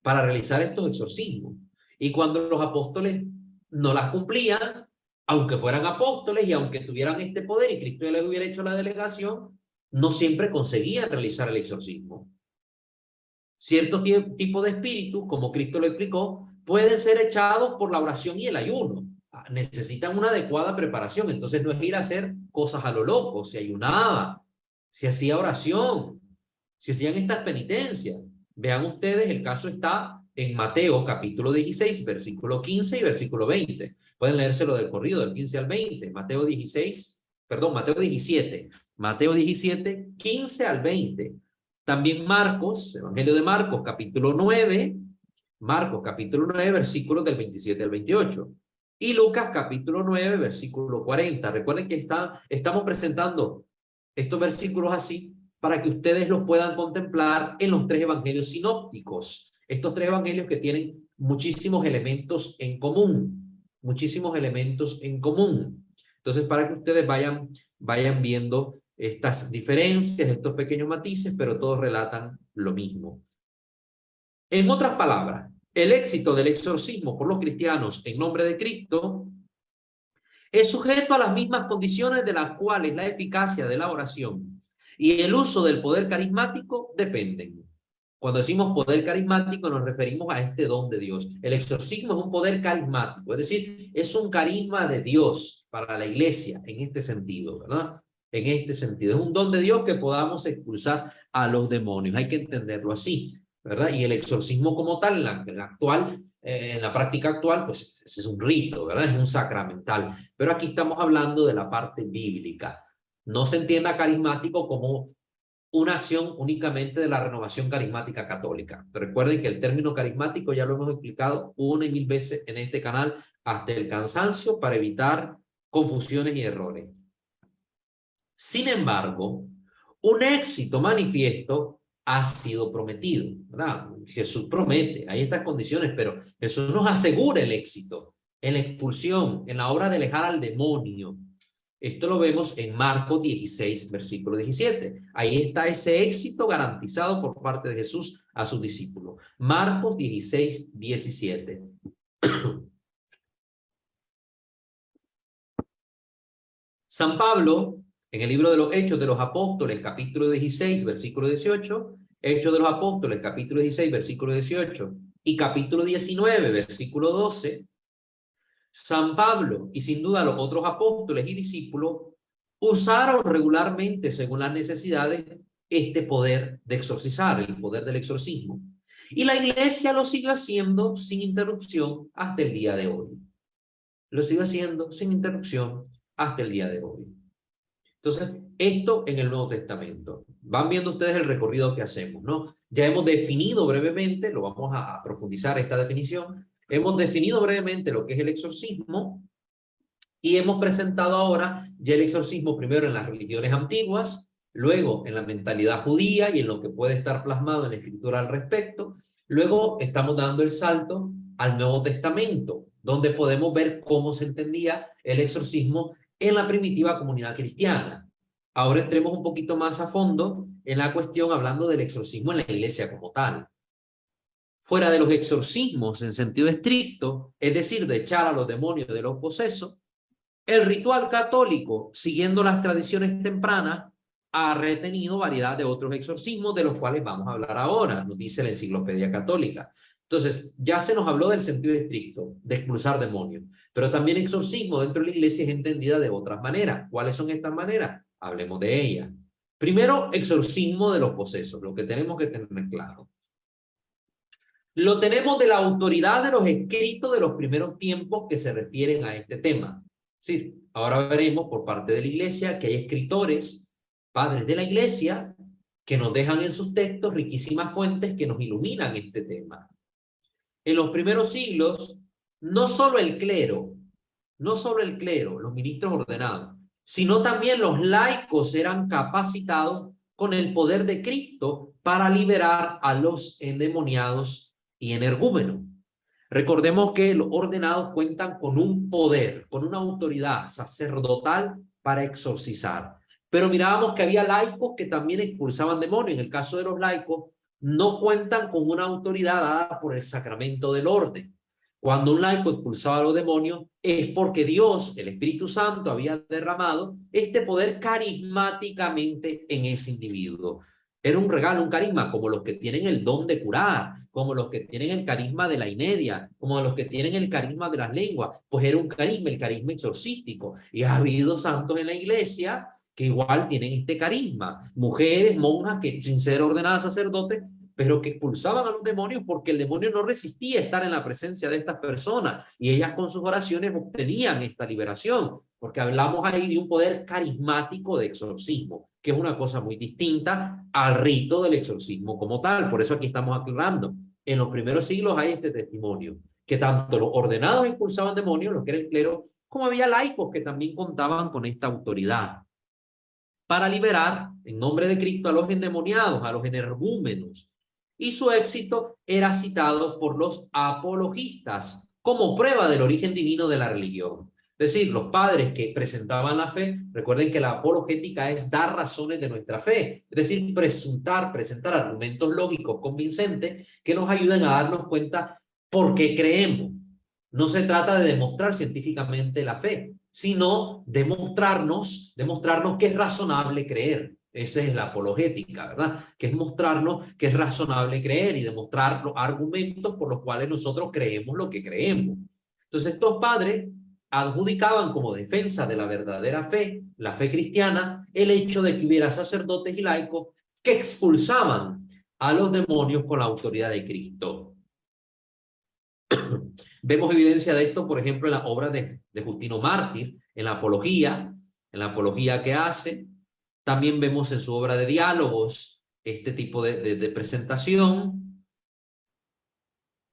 para realizar estos exorcismos. Y cuando los apóstoles no las cumplían, aunque fueran apóstoles y aunque tuvieran este poder y Cristo ya les hubiera hecho la delegación, no siempre conseguían realizar el exorcismo. Cierto tipo de espíritus, como Cristo lo explicó, pueden ser echados por la oración y el ayuno. Necesitan una adecuada preparación. Entonces no es ir a hacer cosas a lo loco, se ayunaba, se hacía oración, se hacían estas penitencias. Vean ustedes, el caso está en Mateo capítulo 16, versículo 15 y versículo 20. Pueden leérselo del corrido, del 15 al 20. Mateo 17, 15 al 20. También Marcos, Evangelio de Marcos, capítulo 9, versículos del 27 al 28. Y Lucas, capítulo 9, versículo 40. Recuerden que estamos presentando estos versículos así para que ustedes los puedan contemplar en los tres evangelios sinópticos. Estos tres evangelios que tienen muchísimos elementos en común. Entonces, para que ustedes vayan viendo estas diferencias, estos pequeños matices, pero todos relatan lo mismo. En otras palabras, el éxito del exorcismo por los cristianos en nombre de Cristo es sujeto a las mismas condiciones de las cuales la eficacia de la oración y el uso del poder carismático dependen. Cuando decimos poder carismático nos referimos a este don de Dios. El exorcismo es un poder carismático, es decir, es un carisma de Dios para la iglesia en este sentido, ¿verdad? En este sentido, es un don de Dios que podamos expulsar a los demonios. Hay que entenderlo así, ¿verdad? Y el exorcismo como tal, en la práctica actual, pues ese es un rito, ¿verdad? Es un sacramental. Pero aquí estamos hablando de la parte bíblica. No se entienda carismático como una acción únicamente de la renovación carismática católica. Recuerden que el término carismático ya lo hemos explicado una y mil veces en este canal hasta el cansancio para evitar confusiones y errores. Sin embargo, un éxito manifiesto ha sido prometido, ¿verdad? Jesús promete, hay estas condiciones, pero Jesús nos asegura el éxito en la expulsión, en la obra de alejar al demonio. Esto lo vemos en Marcos 16, versículo 17. Ahí está ese éxito garantizado por parte de Jesús a sus discípulos. Marcos 16, 17. San Pablo, en el libro de los Hechos de los Apóstoles, capítulo 16, versículo 18, Hechos de los Apóstoles, capítulo 16, versículo 18, y capítulo 19, versículo 12, San Pablo y sin duda los otros apóstoles y discípulos usaron regularmente, según las necesidades, este poder de exorcizar, el poder del exorcismo. Y la iglesia lo sigue haciendo sin interrupción hasta el día de hoy. Lo sigue haciendo sin interrupción hasta el día de hoy. Entonces, esto en el Nuevo Testamento. Van viendo ustedes el recorrido que hacemos, ¿no? Ya hemos definido brevemente, lo vamos a profundizar esta definición, hemos definido brevemente lo que es el exorcismo y hemos presentado ahora ya el exorcismo primero en las religiones antiguas, luego en la mentalidad judía y en lo que puede estar plasmado en la escritura al respecto. Luego estamos dando el salto al Nuevo Testamento, donde podemos ver cómo se entendía el exorcismo en la primitiva comunidad cristiana. Ahora entremos un poquito más a fondo en la cuestión hablando del exorcismo en la iglesia como tal. Fuera de los exorcismos en sentido estricto, es decir, de echar a los demonios de los posesos, el ritual católico, siguiendo las tradiciones tempranas, ha retenido variedad de otros exorcismos de los cuales vamos a hablar ahora, nos dice la Enciclopedia Católica. Entonces, ya se nos habló del sentido estricto, de expulsar demonios, pero también exorcismo dentro de la iglesia es entendida de otras maneras. ¿Cuáles son estas maneras? Hablemos de ellas. Primero, exorcismo de los posesos, lo que tenemos que tener claro. Lo tenemos de la autoridad de los escritos de los primeros tiempos que se refieren a este tema. Sí, ahora veremos por parte de la iglesia que hay escritores, padres de la iglesia, que nos dejan en sus textos riquísimas fuentes que nos iluminan este tema. En los primeros siglos, no solo el clero, los ministros ordenados, sino también los laicos eran capacitados con el poder de Cristo para liberar a los endemoniados y energúmenos. Recordemos que los ordenados cuentan con un poder, con una autoridad sacerdotal para exorcizar. Pero mirábamos que había laicos que también expulsaban demonios. En el caso de los laicos, no cuentan con una autoridad dada por el sacramento del orden. Cuando un laico expulsaba a los demonios, es porque Dios, el Espíritu Santo, había derramado este poder carismáticamente en ese individuo. Era un regalo, un carisma, como los que tienen el don de curar, como los que tienen el carisma de la inedia, como los que tienen el carisma de las lenguas. Pues era un carisma, el carisma exorcístico. Y ha habido santos en la iglesia que igual tienen este carisma. Mujeres, monjas que sin ser ordenadas sacerdotes, pero que expulsaban a los demonios porque el demonio no resistía estar en la presencia de estas personas y ellas con sus oraciones obtenían esta liberación, porque hablamos ahí de un poder carismático de exorcismo, que es una cosa muy distinta al rito del exorcismo como tal. Por eso aquí estamos aclarando. En los primeros siglos hay este testimonio, que tanto los ordenados expulsaban demonios, los que era el clero, como había laicos que también contaban con esta autoridad para liberar en nombre de Cristo a los endemoniados, a los energúmenos. Y su éxito era citado por los apologistas como prueba del origen divino de la religión. Es decir, los padres que presentaban la fe, recuerden que la apologética es dar razones de nuestra fe, es decir, presentar argumentos lógicos convincentes que nos ayuden a darnos cuenta por qué creemos. No se trata de demostrar científicamente la fe, sino demostrarnos que es razonable creer. Esa es la apologética, ¿verdad? Que es mostrarnos que es razonable creer y demostrar los argumentos por los cuales nosotros creemos lo que creemos. Entonces, estos padres adjudicaban como defensa de la verdadera fe, la fe cristiana, el hecho de que hubiera sacerdotes y laicos que expulsaban a los demonios con la autoridad de Cristo. Vemos evidencia de esto, por ejemplo, en la obra de Justino Mártir, en la apología que hace. También vemos en su obra de diálogos este tipo de presentación.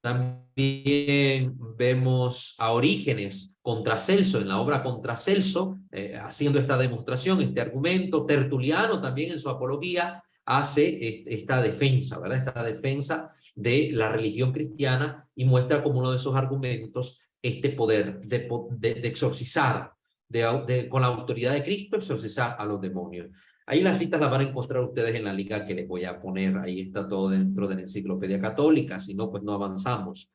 También vemos a Orígenes contra Celso, en la obra contra Celso, haciendo esta demostración, este argumento. Tertuliano también en su apología hace esta defensa, ¿verdad? Esta defensa de la religión cristiana y muestra como uno de esos argumentos este poder de exorcizar, con la autoridad de Cristo, exorcizar a los demonios. Ahí las citas las van a encontrar ustedes en la liga que les voy a poner. Ahí está todo dentro de la Enciclopedia Católica, si no, pues no avanzamos.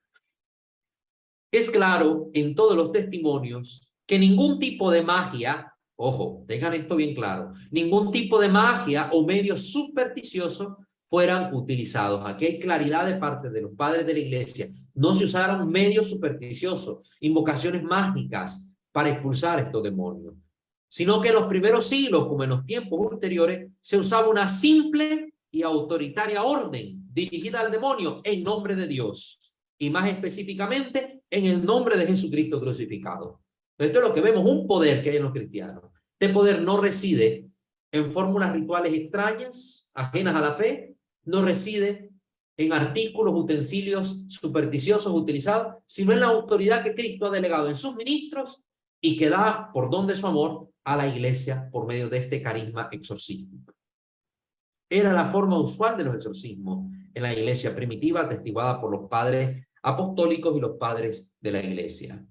Es claro en todos los testimonios que ningún tipo de magia, ojo, tengan esto bien claro, ningún tipo de magia o medio supersticioso fueran utilizados. Aquí hay claridad de parte de los padres de la iglesia. No se usaron medios supersticiosos, invocaciones mágicas para expulsar estos demonios, sino que en los primeros siglos, como en los tiempos ulteriores, se usaba una simple y autoritaria orden dirigida al demonio en nombre de Dios, y más específicamente en el nombre de Jesucristo crucificado. Esto es lo que vemos, un poder que hay en los cristianos. Este poder no reside en fórmulas rituales extrañas, ajenas a la fe, no reside en artículos, utensilios supersticiosos utilizados, sino en la autoridad que Cristo ha delegado en sus ministros y que da por don de su amor a la iglesia por medio de este carisma exorcístico. Era la forma usual de los exorcismos en la iglesia primitiva, atestiguada por los padres apostólicos y los padres de la iglesia.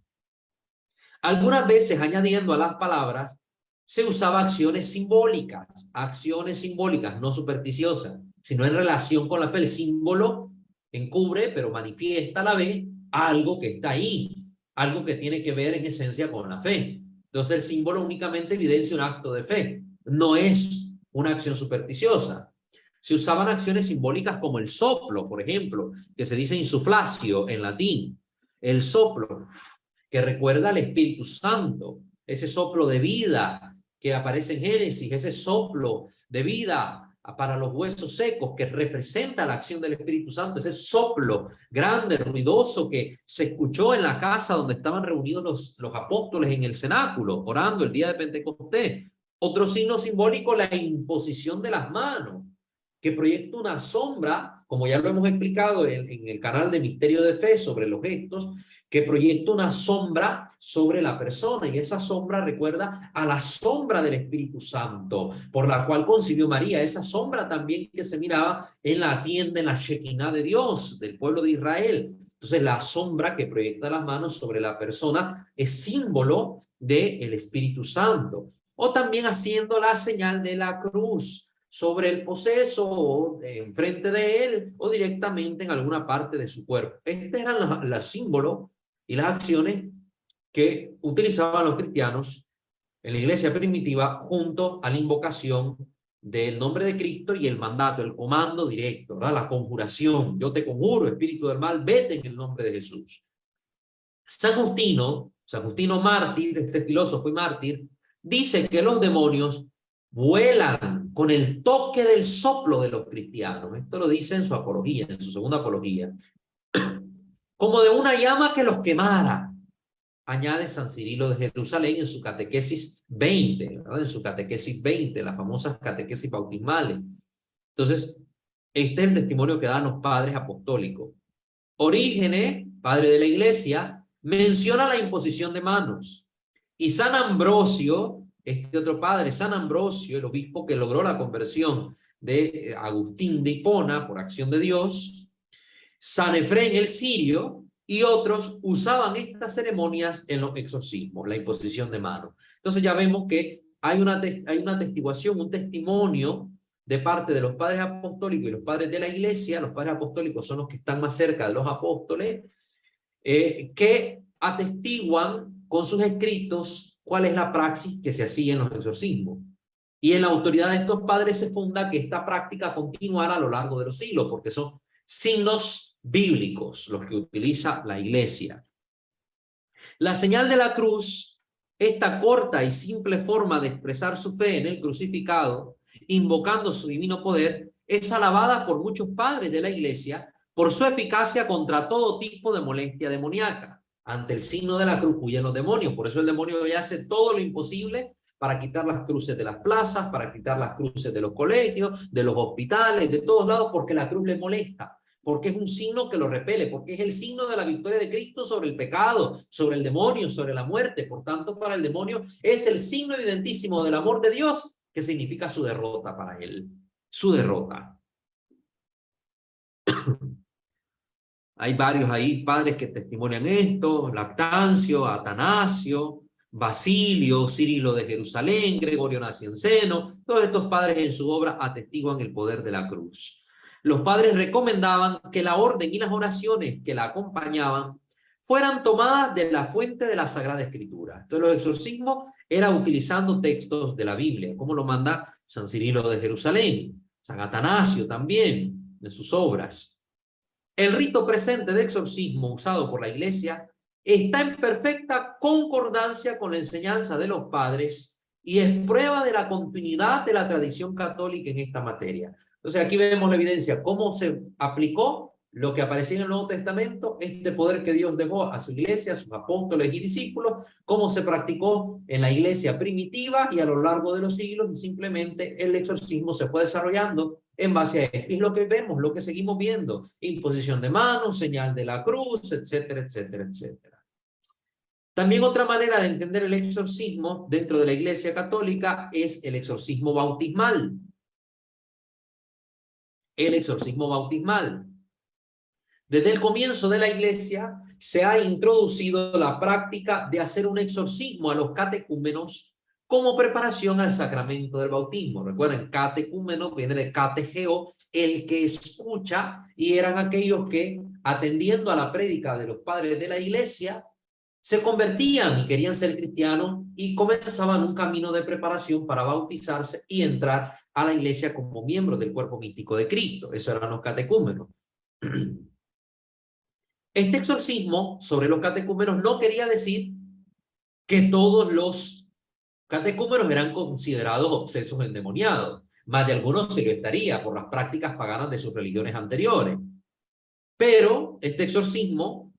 Algunas veces, añadiendo a las palabras, se usaba acciones simbólicas, no supersticiosas, sino en relación con la fe. El símbolo encubre, pero manifiesta a la vez algo que está ahí, algo que tiene que ver en esencia con la fe. Entonces el símbolo únicamente evidencia un acto de fe, no es una acción supersticiosa. Se usaban acciones simbólicas como el soplo, por ejemplo, que se dice insuflatio en latín. El soplo, que recuerda al Espíritu Santo, ese soplo de vida que aparece en Génesis, ese soplo de vida para los huesos secos que representa la acción del Espíritu Santo, ese soplo grande, ruidoso que se escuchó en la casa donde estaban reunidos los apóstoles en el cenáculo, orando el día de Pentecostés. Otro signo simbólico, la imposición de las manos, que proyecta una sombra, como ya lo hemos explicado en el canal de Misterio de Fe sobre los gestos, que proyecta una sombra sobre la persona, y esa sombra recuerda a la sombra del Espíritu Santo, por la cual concibió María, esa sombra también que se miraba en la tienda, en la Shekinah de Dios, del pueblo de Israel. Entonces la sombra que proyecta las manos sobre la persona es símbolo del Espíritu Santo, o también haciendo la señal de la cruz sobre el poseso o enfrente de él o directamente en alguna parte de su cuerpo. Estos eran los símbolos y las acciones que utilizaban los cristianos en la iglesia primitiva junto a la invocación del nombre de Cristo y el mandato, el comando directo, ¿verdad? La conjuración. Yo te conjuro, espíritu del mal, vete en el nombre de Jesús. San Justino mártir, este filósofo y mártir, dice que los demonios vuelan con el toque del soplo de los cristianos. Esto lo dice en su apología, en su segunda apología. Como de una llama que los quemara. Añade San Cirilo de Jerusalén en su catequesis 20, ¿verdad? En su catequesis 20, las famosas catequesis bautismales. Entonces, este es el testimonio que dan los padres apostólicos. Orígenes, padre de la iglesia, menciona la imposición de manos. Y San Ambrosio, este otro padre, San Ambrosio, el obispo que logró la conversión de Agustín de Hipona por acción de Dios, San Efrén el Sirio y otros usaban estas ceremonias en los exorcismos, la imposición de manos. Entonces ya vemos que hay una atestiguación, un testimonio de parte de los padres apostólicos y los padres de la iglesia. Los padres apostólicos son los que están más cerca de los apóstoles, que atestiguan con sus escritos cuál es la praxis que se hacía en los exorcismos. Y en la autoridad de estos padres se funda que esta práctica continuará a lo largo de los siglos, porque son signos bíblicos los que utiliza la iglesia. La señal de la cruz, esta corta y simple forma de expresar su fe en el crucificado, invocando su divino poder, es alabada por muchos padres de la iglesia por su eficacia contra todo tipo de molestia demoníaca. Ante el signo de la cruz huyen los demonios. Por eso el demonio ya hace todo lo imposible para quitar las cruces de las plazas, para quitar las cruces de los colegios, de los hospitales, de todos lados, porque la cruz le molesta, porque es un signo que lo repele, porque es el signo de la victoria de Cristo sobre el pecado, sobre el demonio, sobre la muerte. Por tanto, para el demonio es el signo evidentísimo del amor de Dios, que significa su derrota para él, su derrota. Hay varios ahí padres que testimonian esto: Lactancio, Atanasio, Basilio, Cirilo de Jerusalén, Gregorio Nacianceno. Todos estos padres en su obra atestiguan el poder de la cruz. Los padres recomendaban que la orden y las oraciones que la acompañaban fueran tomadas de la fuente de la Sagrada Escritura. Entonces los exorcismos era utilizando textos de la Biblia, como lo manda San Cirilo de Jerusalén, San Atanasio también, en sus obras. El rito presente de exorcismo usado por la Iglesia está en perfecta concordancia con la enseñanza de los padres y es prueba de la continuidad de la tradición católica en esta materia. Entonces aquí vemos la evidencia, cómo se aplicó lo que aparecía en el Nuevo Testamento, este poder que Dios dejó a su iglesia, a sus apóstoles y discípulos, cómo se practicó en la iglesia primitiva y a lo largo de los siglos, y simplemente el exorcismo se fue desarrollando en base a esto. Es lo que vemos, lo que seguimos viendo: imposición de manos, señal de la cruz, etcétera, etcétera, etcétera. También otra manera de entender el exorcismo dentro de la Iglesia Católica es el exorcismo bautismal. El exorcismo bautismal. Desde el comienzo de la Iglesia se ha introducido la práctica de hacer un exorcismo a los catecúmenos como preparación al sacramento del bautismo. Recuerden, catecúmeno viene de categeo, el que escucha, y eran aquellos que, atendiendo a la prédica de los padres de la Iglesia, se convertían y querían ser cristianos y comenzaban un camino de preparación para bautizarse y entrar a la Iglesia como miembros del cuerpo místico de Cristo. Eso eran los catecúmenos. Este exorcismo sobre los catecúmenos no quería decir que todos los catecúmenos eran considerados obsesos endemoniados. Más de algunos se lo estaría por las prácticas paganas de sus religiones anteriores. Pero este exorcismo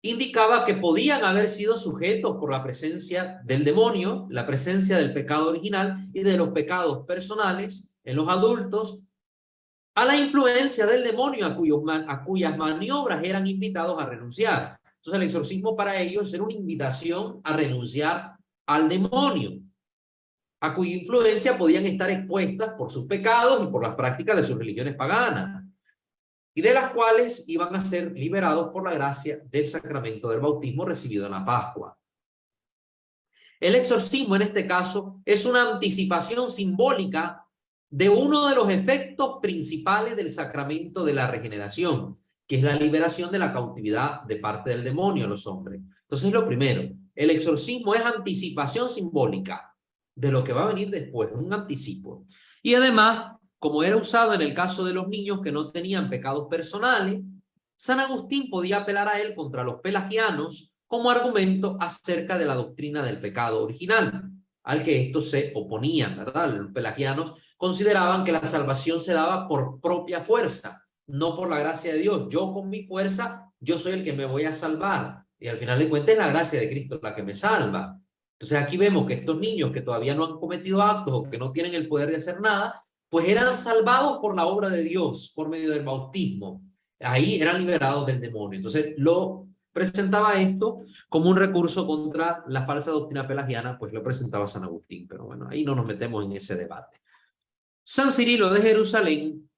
indicaba que podían haber sido sujetos por la presencia del demonio, la presencia del pecado original y de los pecados personales en los adultos, a la influencia del demonio a cuyas maniobras eran invitados a renunciar. Entonces el exorcismo para ellos era una invitación a renunciar al demonio, a cuya influencia podían estar expuestas por sus pecados y por las prácticas de sus religiones paganas, y de las cuales iban a ser liberados por la gracia del sacramento del bautismo recibido en la Pascua. El exorcismo en este caso es una anticipación simbólica de uno de los efectos principales del sacramento de la regeneración, que es la liberación de la cautividad de parte del demonio a los hombres. Entonces, lo primero, el exorcismo es anticipación simbólica de lo que va a venir después, un anticipo. Y además, como era usado en el caso de los niños que no tenían pecados personales, San Agustín podía apelar a él contra los pelagianos como argumento acerca de la doctrina del pecado original, al que estos se oponían, ¿verdad? Los pelagianos consideraban que la salvación se daba por propia fuerza, no por la gracia de Dios. Yo con mi fuerza, yo soy el que me voy a salvar. Y al final de cuentas es la gracia de Cristo la que me salva. Entonces aquí vemos que estos niños que todavía no han cometido actos o que no tienen el poder de hacer nada, pues eran salvados por la obra de Dios, por medio del bautismo. Ahí eran liberados del demonio. Entonces lo presentaba esto como un recurso contra la falsa doctrina pelagiana, pues lo presentaba San Agustín. Pero bueno, ahí no nos metemos en ese debate. San Cirilo de Jerusalén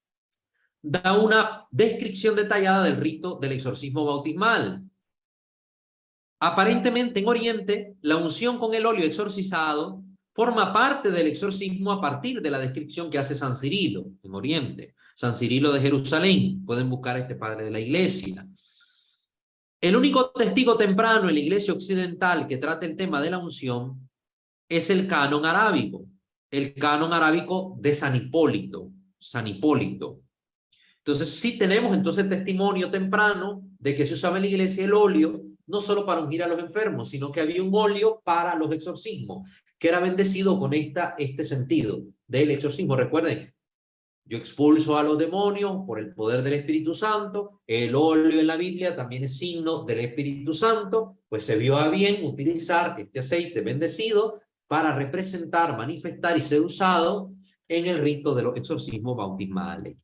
da una descripción detallada del rito del exorcismo bautismal. Aparentemente en Oriente, la unción con el óleo exorcizado forma parte del exorcismo a partir de la descripción que hace San Cirilo en Oriente. San Cirilo de Jerusalén, pueden buscar a este padre de la iglesia. El único testigo temprano en la iglesia occidental que trata el tema de la unción es el canon arábigo, el canon arábigo de San Hipólito. San Hipólito. Entonces sí tenemos entonces testimonio temprano de que se usaba en la iglesia el óleo, no solo para ungir a los enfermos, sino que había un óleo para los exorcismos, que era bendecido con este sentido del exorcismo. Recuerden, yo expulso a los demonios por el poder del Espíritu Santo. El óleo en la Biblia también es signo del Espíritu Santo, pues se vio a bien utilizar este aceite bendecido para representar, manifestar y ser usado en el rito de los exorcismos bautismales.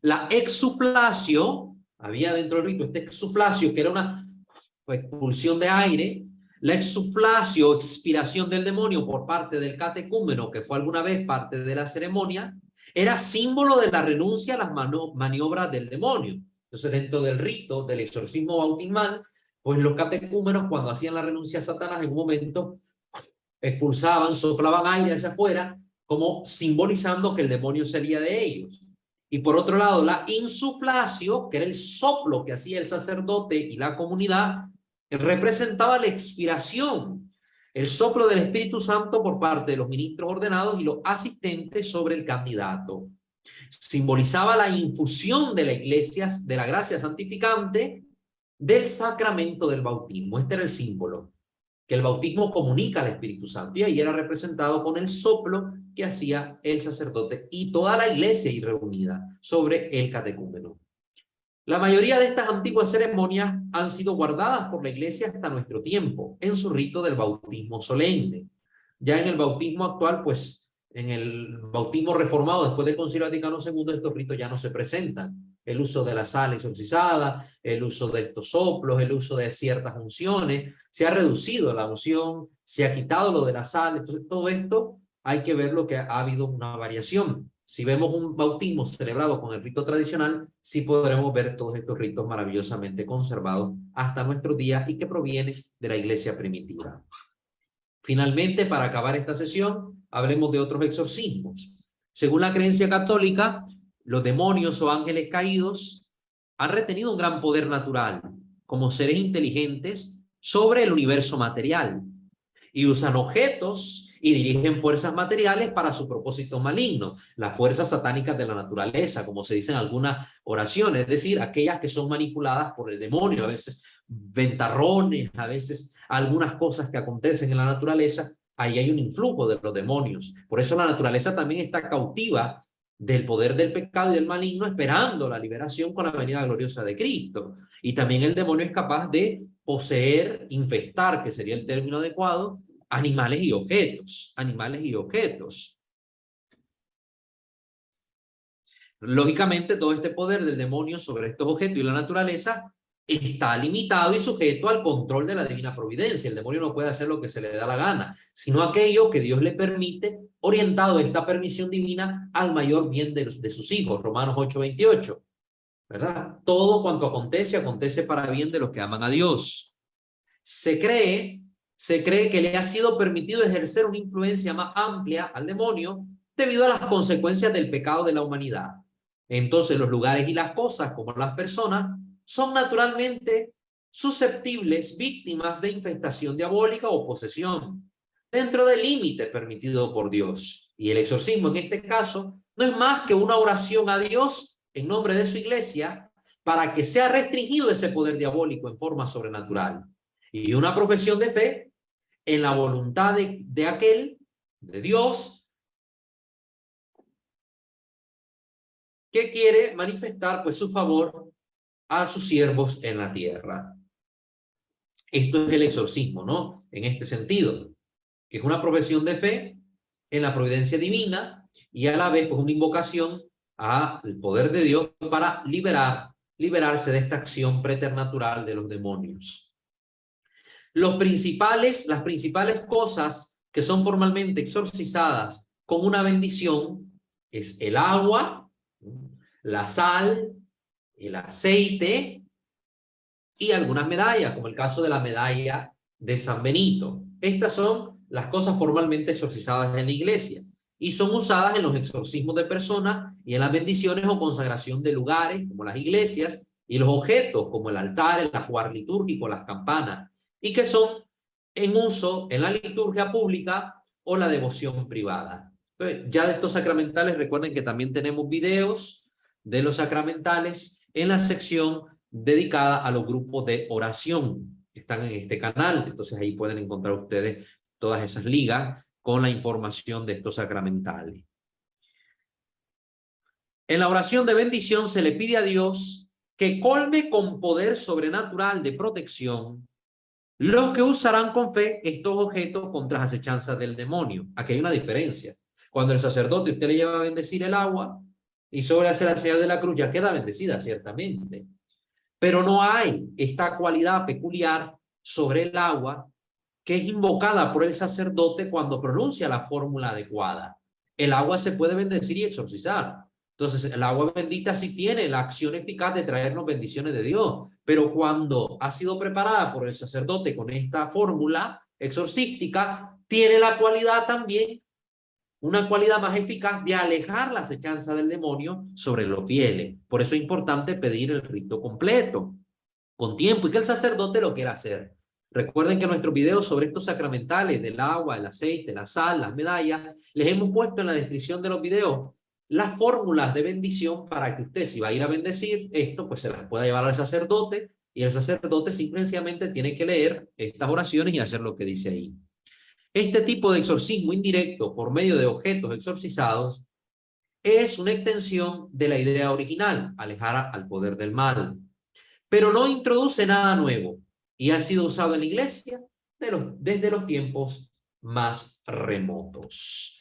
La exsuflacio, había dentro del rito este exsuflacio, que era una expulsión de aire. La exsuflacio, expiración del demonio por parte del catecúmeno, que fue alguna vez parte de la ceremonia, era símbolo de la renuncia a las maniobras del demonio. Entonces, dentro del rito del exorcismo bautismal, pues los catecúmenos, cuando hacían la renuncia a Satanás, en un momento expulsaban, soplaban aire hacia afuera, como simbolizando que el demonio salía de ellos. Y por otro lado, la insuflacio, que era el soplo que hacía el sacerdote y la comunidad, representaba la expiración, el soplo del Espíritu Santo por parte de los ministros ordenados y los asistentes sobre el candidato. Simbolizaba la infusión de la iglesia, de la gracia santificante, del sacramento del bautismo. Este era el símbolo, que el bautismo comunica al Espíritu Santo, y ahí era representado con el soplo que hacía el sacerdote y toda la iglesia ahí reunida sobre el catecúmeno. La mayoría de estas antiguas ceremonias han sido guardadas por la iglesia hasta nuestro tiempo, en su rito del bautismo solemne. Ya en el bautismo actual, pues en el bautismo reformado después del Concilio Vaticano II, estos ritos ya no se presentan. El uso de la sal exorcizada, el uso de estos soplos, el uso de ciertas unciones, se ha reducido la unción, se ha quitado lo de la sal. Entonces todo esto hay que ver lo que ha habido una variación. Si vemos un bautismo celebrado con el rito tradicional, sí podremos ver todos estos ritos maravillosamente conservados hasta nuestros días y que provienen de la iglesia primitiva. Finalmente, para acabar esta sesión, hablemos de otros exorcismos. Según la creencia católica, los demonios o ángeles caídos han retenido un gran poder natural como seres inteligentes sobre el universo material y usan objetos y dirigen fuerzas materiales para su propósito maligno, las fuerzas satánicas de la naturaleza, como se dice en algunas oraciones, es decir, aquellas que son manipuladas por el demonio, a veces ventarrones, a veces algunas cosas que acontecen en la naturaleza, ahí hay un influjo de los demonios. Por eso la naturaleza también está cautiva del poder del pecado y del maligno, esperando la liberación con la venida gloriosa de Cristo. Y también el demonio es capaz de poseer, infestar, que sería el término adecuado, animales y objetos, animales y objetos. Lógicamente, todo este poder del demonio sobre estos objetos y la naturaleza está limitado y sujeto al control de la divina providencia. El demonio no puede hacer lo que se le da la gana, sino aquello que Dios le permite, orientado esta permisión divina al mayor bien de sus hijos. Romanos 8:28, ¿verdad? Todo cuanto acontece, acontece para bien de los que aman a Dios. Se cree que le ha sido permitido ejercer una influencia más amplia al demonio debido a las consecuencias del pecado de la humanidad. Entonces, los lugares y las cosas, como las personas, son naturalmente susceptibles víctimas de infestación diabólica o posesión. dentro del límite permitido por Dios. Y el exorcismo en este caso no es más que una oración a Dios en nombre de su iglesia para que sea restringido ese poder diabólico en forma sobrenatural. Y una profesión de fe en la voluntad de aquel, de Dios, que quiere manifestar pues su favor a sus siervos en la tierra. Esto es el exorcismo, ¿no? En este sentido, que es una profesión de fe en la providencia divina y a la vez pues una invocación al poder de Dios para liberarse de esta acción preternatural de los demonios. Las principales cosas que son formalmente exorcizadas con una bendición es el agua, la sal, el aceite y algunas medallas, como el caso de la medalla de San Benito. Estas son las cosas formalmente exorcizadas en la iglesia y son usadas en los exorcismos de personas y en las bendiciones o consagración de lugares, como las iglesias, y los objetos, como el altar, el ajuar litúrgico, las campanas, y que son en uso en la liturgia pública o la devoción privada. Entonces, ya de estos sacramentales, recuerden que también tenemos videos de los sacramentales en la sección dedicada a los grupos de oración que están en este canal. Entonces ahí pueden encontrar ustedes todas esas ligas con la información de estos sacramentales. En la oración de bendición se le pide a Dios que colme con poder sobrenatural de protección los que usarán con fe estos objetos contra las acechanzas del demonio. Aquí hay una diferencia. Cuando el sacerdote usted le lleva a bendecir el agua y sobre hacer la señal de la cruz, ya queda bendecida ciertamente. Pero no hay esta cualidad peculiar sobre el agua que es invocada por el sacerdote cuando pronuncia la fórmula adecuada. El agua se puede bendecir y exorcizar. Entonces, el agua bendita sí tiene la acción eficaz de traernos bendiciones de Dios, pero cuando ha sido preparada por el sacerdote con esta fórmula exorcística, tiene la cualidad también, una cualidad más eficaz de alejar la acechanza del demonio sobre los fieles. Por eso es importante pedir el rito completo, con tiempo, y que el sacerdote lo quiera hacer. Recuerden que nuestros videos sobre estos sacramentales del agua, el aceite, la sal, las medallas, les hemos puesto en la descripción de los videos las fórmulas de bendición para que usted, si va a ir a bendecir esto, pues se las pueda llevar al sacerdote y el sacerdote simplemente tiene que leer estas oraciones y hacer lo que dice ahí. Este tipo de exorcismo indirecto por medio de objetos exorcizados es una extensión de la idea original, alejar al poder del mal, pero no introduce nada nuevo y ha sido usado en la iglesia desde los tiempos más remotos.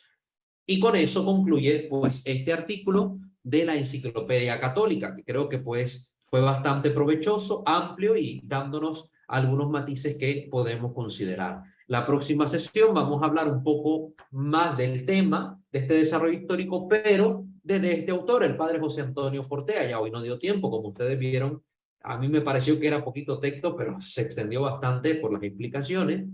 Y con eso concluye pues este artículo de la Enciclopedia Católica, que creo que pues fue bastante provechoso, amplio y dándonos algunos matices que podemos considerar. La próxima sesión vamos a hablar un poco más del tema de este desarrollo histórico, pero desde este autor, el padre José Antonio Fortea. Ya hoy no dio tiempo, como ustedes vieron. A mí me pareció que era poquito texto, pero se extendió bastante por las explicaciones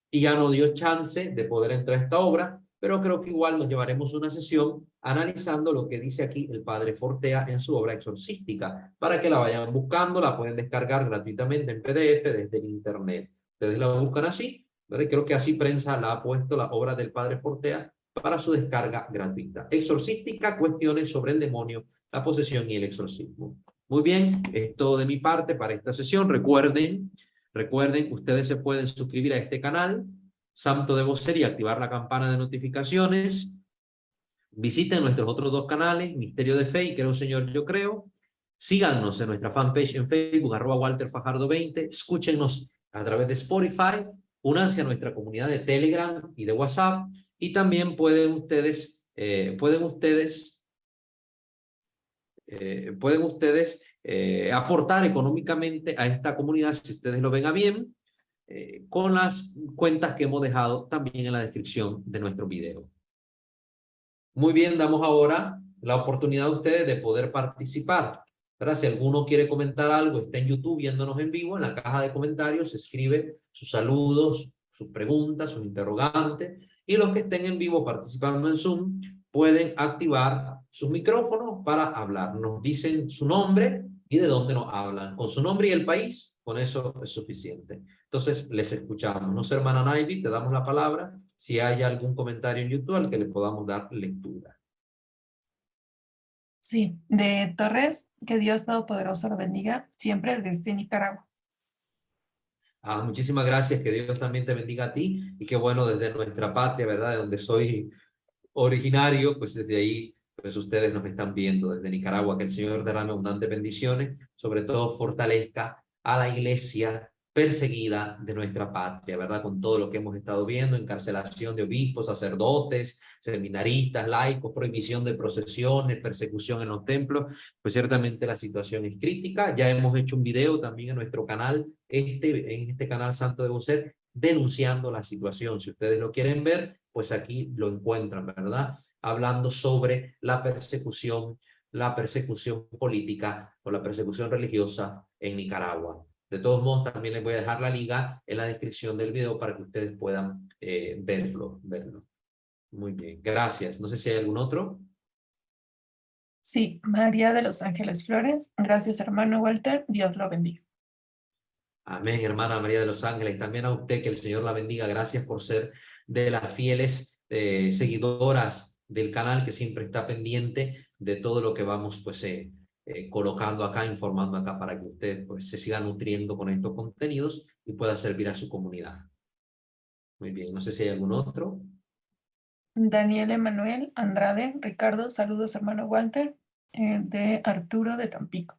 y ya no dio chance de poder entrar a esta obra, pero creo que igual nos llevaremos una sesión analizando lo que dice aquí el padre Fortea en su obra exorcística, para que la vayan buscando, la pueden descargar gratuitamente en PDF desde el internet. Ustedes la buscan así, ¿verdad? Creo que así Prensa la ha puesto la obra del padre Fortea para su descarga gratuita. Exorcística, cuestiones sobre el demonio, la posesión y el exorcismo. Muy bien, es todo de mi parte para esta sesión. Recuerden, ustedes se pueden suscribir a este canal, Santo de Vocería, y activar la campana de notificaciones. Visiten nuestros otros dos canales, Misterio de Fe y Creo Señor Yo Creo. Síganos en nuestra fanpage en Facebook, @WalterFajardo20. Escúchenos a través de Spotify. Únanse a nuestra comunidad de Telegram y de WhatsApp. Y también pueden ustedes aportar económicamente a esta comunidad, si ustedes lo ven a bien, con las cuentas que hemos dejado también en la descripción de nuestro video. Muy bien, damos ahora la oportunidad a ustedes de poder participar. ¿Verdad? Si alguno quiere comentar algo, está en YouTube viéndonos en vivo, en la caja de comentarios escribe sus saludos, sus preguntas, sus interrogantes, y los que estén en vivo participando en Zoom pueden activar sus micrófonos para hablar. Nos dicen su nombre y de dónde nos hablan. Con su nombre y el país, con eso es suficiente. Entonces, les escuchamos. No sé, hermana Naivi, te damos la palabra. Si hay algún comentario en YouTube al que le podamos dar lectura. Sí, de Torres, que Dios Todopoderoso lo bendiga siempre desde Nicaragua. Muchísimas gracias, que Dios también te bendiga a ti y qué bueno desde nuestra patria, ¿verdad? De donde soy originario, pues desde ahí, pues ustedes nos están viendo desde Nicaragua, que el Señor derrame abundantes bendiciones, sobre todo fortalezca a la iglesia perseguida de nuestra patria, ¿verdad? Con todo lo que hemos estado viendo, encarcelación de obispos, sacerdotes, seminaristas, laicos, prohibición de procesiones, persecución en los templos, pues ciertamente la situación es crítica. Ya hemos hecho un video también en nuestro canal, en este canal Santo de Ser, denunciando la situación. Si ustedes lo quieren ver, pues aquí lo encuentran, ¿verdad? Hablando sobre la persecución política o la persecución religiosa en Nicaragua. De todos modos, también les voy a dejar la liga en la descripción del video para que ustedes puedan verlo. Muy bien, gracias. No sé si hay algún otro. Sí, María de los Ángeles Flores, gracias hermano Walter, Dios lo bendiga. Amén, hermana María de los Ángeles. Y también a usted, que el Señor la bendiga. Gracias por ser de las fieles seguidoras del canal, que siempre está pendiente de todo lo que vamos pues colocando acá, informando acá, para que usted pues se siga nutriendo con estos contenidos y pueda servir a su comunidad. Muy bien, no sé si hay algún otro. Daniel Emanuel Andrade, Ricardo, saludos hermano Walter, de Arturo de Tampico.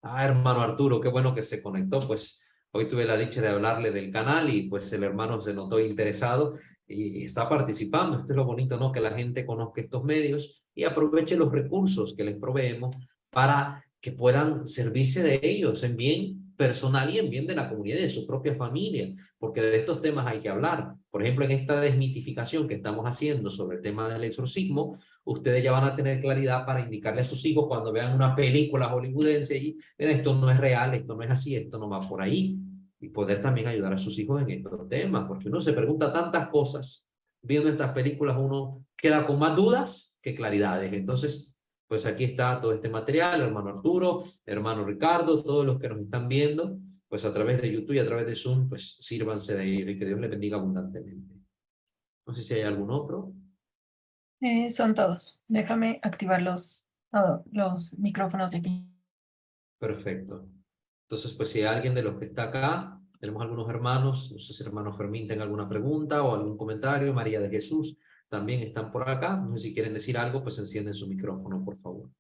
Hermano Arturo, qué bueno que se conectó. Pues hoy tuve la dicha de hablarle del canal y pues el hermano se notó interesado y está participando. Esto es lo bonito, ¿no? Que la gente conozca estos medios y aproveche los recursos que les proveemos para que puedan servirse de ellos en bien personal y en bien de la comunidad y de su propia familia, porque de estos temas hay que hablar. Por ejemplo, en esta desmitificación que estamos haciendo sobre el tema del exorcismo, ustedes ya van a tener claridad para indicarle a sus hijos cuando vean una película hollywoodense y mira, esto no es real, esto no es así, esto no va por ahí. Y poder también ayudar a sus hijos en estos temas, porque uno se pregunta tantas cosas viendo estas películas, uno queda con más dudas que claridades. Entonces, pues aquí está todo este material, hermano Arturo, hermano Ricardo, todos los que nos están viendo, pues a través de YouTube y a través de Zoom, pues sírvanse de ellos y que Dios les bendiga abundantemente. No sé si hay algún otro. Son todos. Déjame activar los micrófonos de aquí. Perfecto. Entonces, pues si hay alguien de los que está acá, tenemos algunos hermanos, no sé si el hermano Fermín tenga alguna pregunta o algún comentario, María de Jesús también están por acá, no sé si quieren decir algo, pues encienden su micrófono, por favor.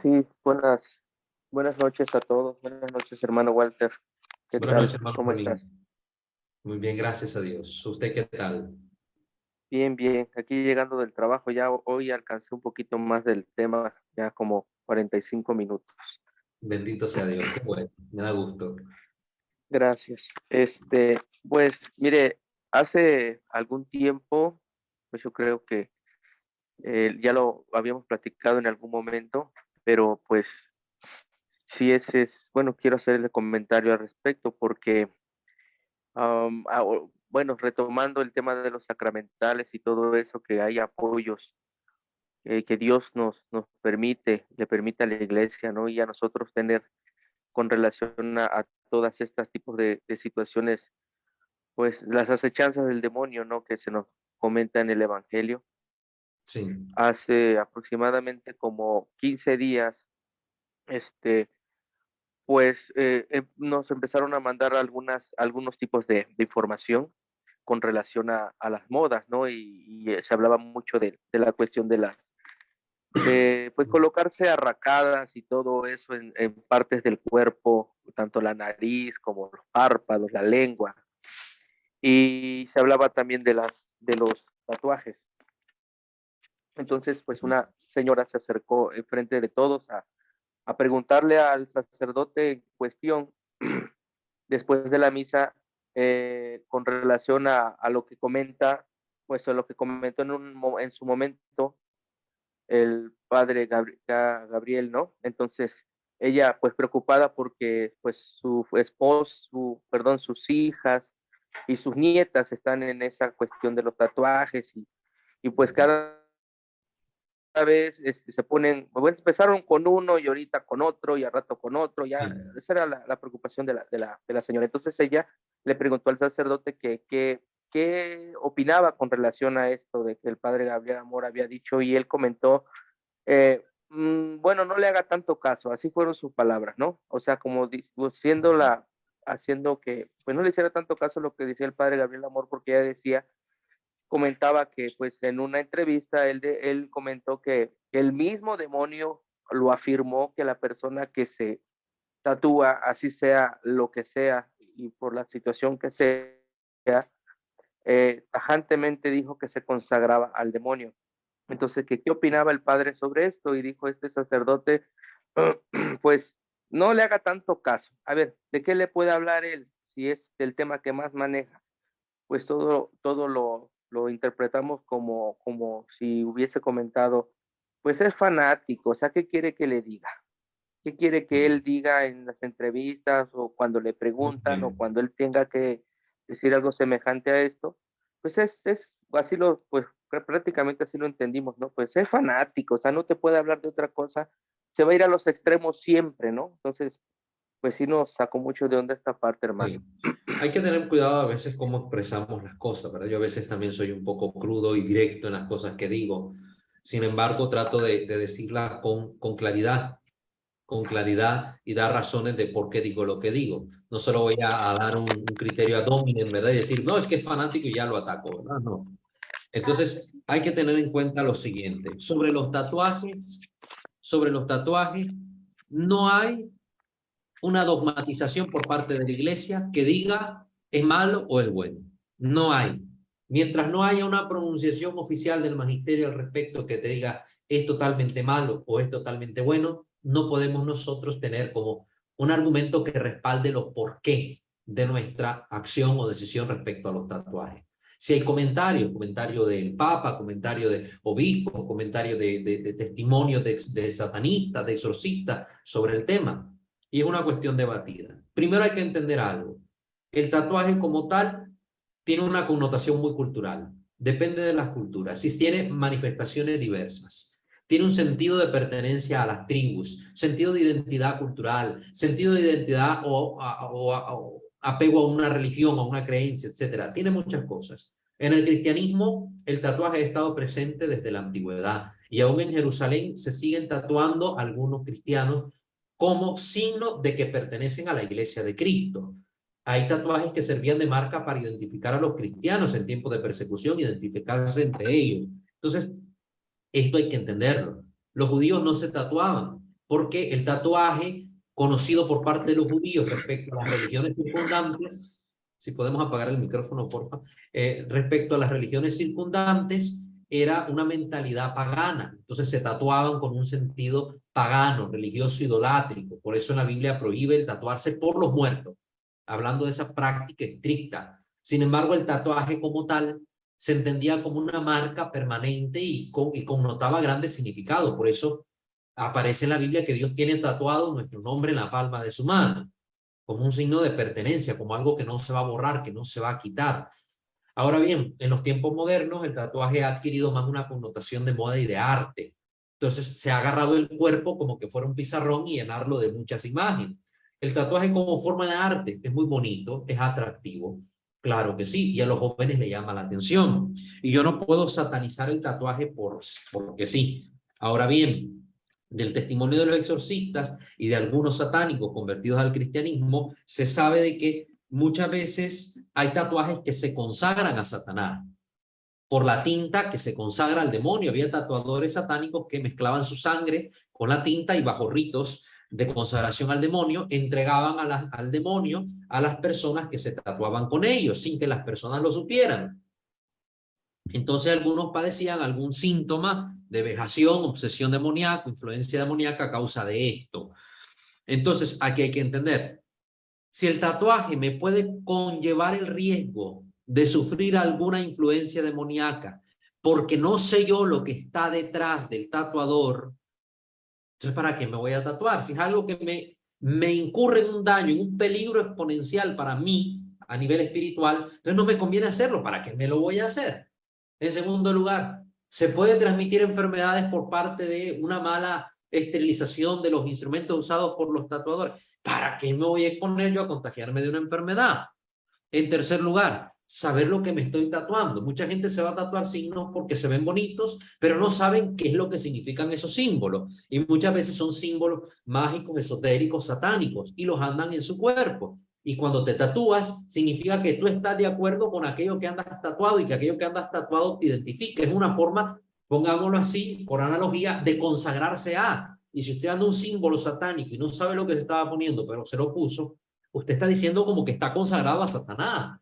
Sí, buenas noches a todos. Buenas noches, hermano Walter. ¿Qué Buenas tal? noches, hermano ¿Cómo estás? Fermín. Muy bien, gracias a Dios. ¿Usted qué tal? Bien, bien. Aquí llegando del trabajo, ya hoy alcancé un poquito más del tema, ya como 45 minutos. Bendito sea Dios, qué bueno, me da gusto. Gracias. Pues, mire, hace algún tiempo, pues yo creo que ya lo habíamos platicado en algún momento, pero pues sí bueno, quiero hacerle comentario al respecto porque bueno, retomando el tema de los sacramentales y todo eso, que hay apoyos que Dios nos permite, le permite a la iglesia, ¿no? Y a nosotros tener con relación a todas estas tipos de situaciones, pues las acechanzas del demonio, ¿no? Que se nos comenta en el Evangelio. Sí, Hace aproximadamente como 15 días, este, pues nos empezaron a mandar algunos tipos de información con relación a las modas, ¿no? Y se hablaba mucho de la cuestión de pues colocarse arracadas y todo eso en partes del cuerpo, tanto la nariz como los párpados, la lengua. Y se hablaba también de los tatuajes. Entonces, pues una señora se acercó enfrente de todos a preguntarle al sacerdote en cuestión después de la misa con relación a lo que comenta, pues a lo que comentó en su momento el padre Gabriel, ¿no? Entonces, ella pues preocupada porque pues su esposo, perdón, sus hijas y sus nietas están en esa cuestión de los tatuajes y pues cada vez se ponen, bueno, empezaron con uno y ahorita con otro y al rato con otro, ya, Sí. esa era la preocupación de la señora. Entonces ella le preguntó al sacerdote qué opinaba con relación a esto de que el padre Gabriel Amor había dicho, y él comentó, bueno, no le haga tanto caso, así fueron sus palabras, ¿no? O sea, como haciendo que, pues no le hiciera tanto caso lo que decía el padre Gabriel Amor, porque ella comentaba que pues en una entrevista él comentó que el mismo demonio lo afirmó, que la persona que se tatúa, así sea lo que sea y por la situación que sea, tajantemente dijo que se consagraba al demonio. Entonces, ¿qué opinaba el padre sobre esto? Y dijo este sacerdote, pues no le haga tanto caso. A ver, ¿de qué le puede hablar él si es el tema que más maneja? Pues todo lo interpretamos como si hubiese comentado, pues es fanático, o sea, ¿qué quiere que le diga? ¿Qué quiere que él diga en las entrevistas o cuando le Muy preguntan o bien. cuando él tenga que decir algo semejante a esto? Pues pues prácticamente así lo entendimos, ¿no? Pues es fanático, o sea, no te puede hablar de otra cosa, se va a ir a los extremos siempre, ¿no? Entonces, pues sí nos sacó mucho de onda esta parte, hermano. Sí. Hay que tener cuidado a veces cómo expresamos las cosas, ¿verdad? Yo a veces también soy un poco crudo y directo en las cosas que digo. Sin embargo, trato de decirlas con claridad y dar razones de por qué digo lo que digo. No solo voy a dar un criterio ad hominem, ¿verdad? Y decir, no, es que es fanático y ya lo ataco, ¿verdad? No. Entonces, hay que tener en cuenta lo siguiente. Sobre los tatuajes, no hay una dogmatización por parte de la iglesia que diga es malo o es bueno. No hay. Mientras no haya una pronunciación oficial del magisterio al respecto que te diga es totalmente malo o es totalmente bueno, no podemos nosotros tener como un argumento que respalde los por qué de nuestra acción o decisión respecto a los tatuajes. Si hay comentario del Papa, comentario de obispos, comentario de testimonios de satanistas, de exorcistas sobre el tema, y es una cuestión debatida. Primero hay que entender algo. El tatuaje como tal tiene una connotación muy cultural. Depende de las culturas. Si tiene manifestaciones diversas. Tiene un sentido de pertenencia a las tribus, sentido de identidad cultural, sentido de identidad o apego a una religión, a una creencia, etc. Tiene muchas cosas. En el cristianismo, el tatuaje ha estado presente desde la antigüedad y aún en Jerusalén se siguen tatuando algunos cristianos como signo de que pertenecen a la iglesia de Cristo. Hay tatuajes que servían de marca para identificar a los cristianos en tiempos de persecución, identificarse entre ellos. Entonces, esto hay que entenderlo. Los judíos no se tatuaban porque el tatuaje conocido por parte de los judíos respecto a las religiones circundantes, si podemos apagar el micrófono, por favor, respecto a las religiones circundantes, era una mentalidad pagana. Entonces se tatuaban con un sentido pagano, religioso, idolátrico. Por eso en la Biblia prohíbe el tatuarse por los muertos, hablando de esa práctica estricta. Sin embargo, el tatuaje como tal se entendía como una marca permanente y connotaba grandes significados. Por eso aparece en la Biblia que Dios tiene tatuado nuestro nombre en la palma de su mano, como un signo de pertenencia, como algo que no se va a borrar, que no se va a quitar. Ahora bien, en los tiempos modernos el tatuaje ha adquirido más una connotación de moda y de arte. Entonces se ha agarrado el cuerpo como que fuera un pizarrón y llenarlo de muchas imágenes. El tatuaje como forma de arte es muy bonito, es atractivo. Claro que sí, y a los jóvenes le llama la atención. Y yo no puedo satanizar el tatuaje porque sí. Ahora bien, del testimonio de los exorcistas y de algunos satánicos convertidos al cristianismo, se sabe de que muchas veces hay tatuajes que se consagran a Satanás por la tinta que se consagra al demonio. Había tatuadores satánicos que mezclaban su sangre con la tinta y bajo ritos de consagración al demonio entregaban al demonio a las personas que se tatuaban con ellos sin que las personas lo supieran. Entonces algunos padecían algún síntoma de vejación, obsesión demoníaca, influencia demoníaca a causa de esto. Entonces aquí hay que entender, si el tatuaje me puede conllevar el riesgo de sufrir alguna influencia demoníaca, porque no sé yo lo que está detrás del tatuador, entonces ¿para qué me voy a tatuar? Si es algo que me incurre en un daño, en un peligro exponencial para mí a nivel espiritual, entonces no me conviene hacerlo. ¿Para qué me lo voy a hacer? En segundo lugar, Se puede transmitir enfermedades por parte de una mala esterilización de los instrumentos usados por los tatuadores. ¿Para qué me voy a exponer yo a contagiarme de una enfermedad? En tercer lugar, saber lo que me estoy tatuando. Mucha gente se va a tatuar signos porque se ven bonitos, pero no saben qué es lo que significan esos símbolos. Y muchas veces son símbolos mágicos, esotéricos, satánicos, y los andan en su cuerpo. Y cuando te tatúas, significa que tú estás de acuerdo con aquello que andas tatuado y que aquello que andas tatuado te identifica. Es una forma, pongámoslo así, por analogía, de consagrarse a. Y si usted anda un símbolo satánico y no sabe lo que se estaba poniendo, pero se lo puso, usted está diciendo como que está consagrado a Satanás.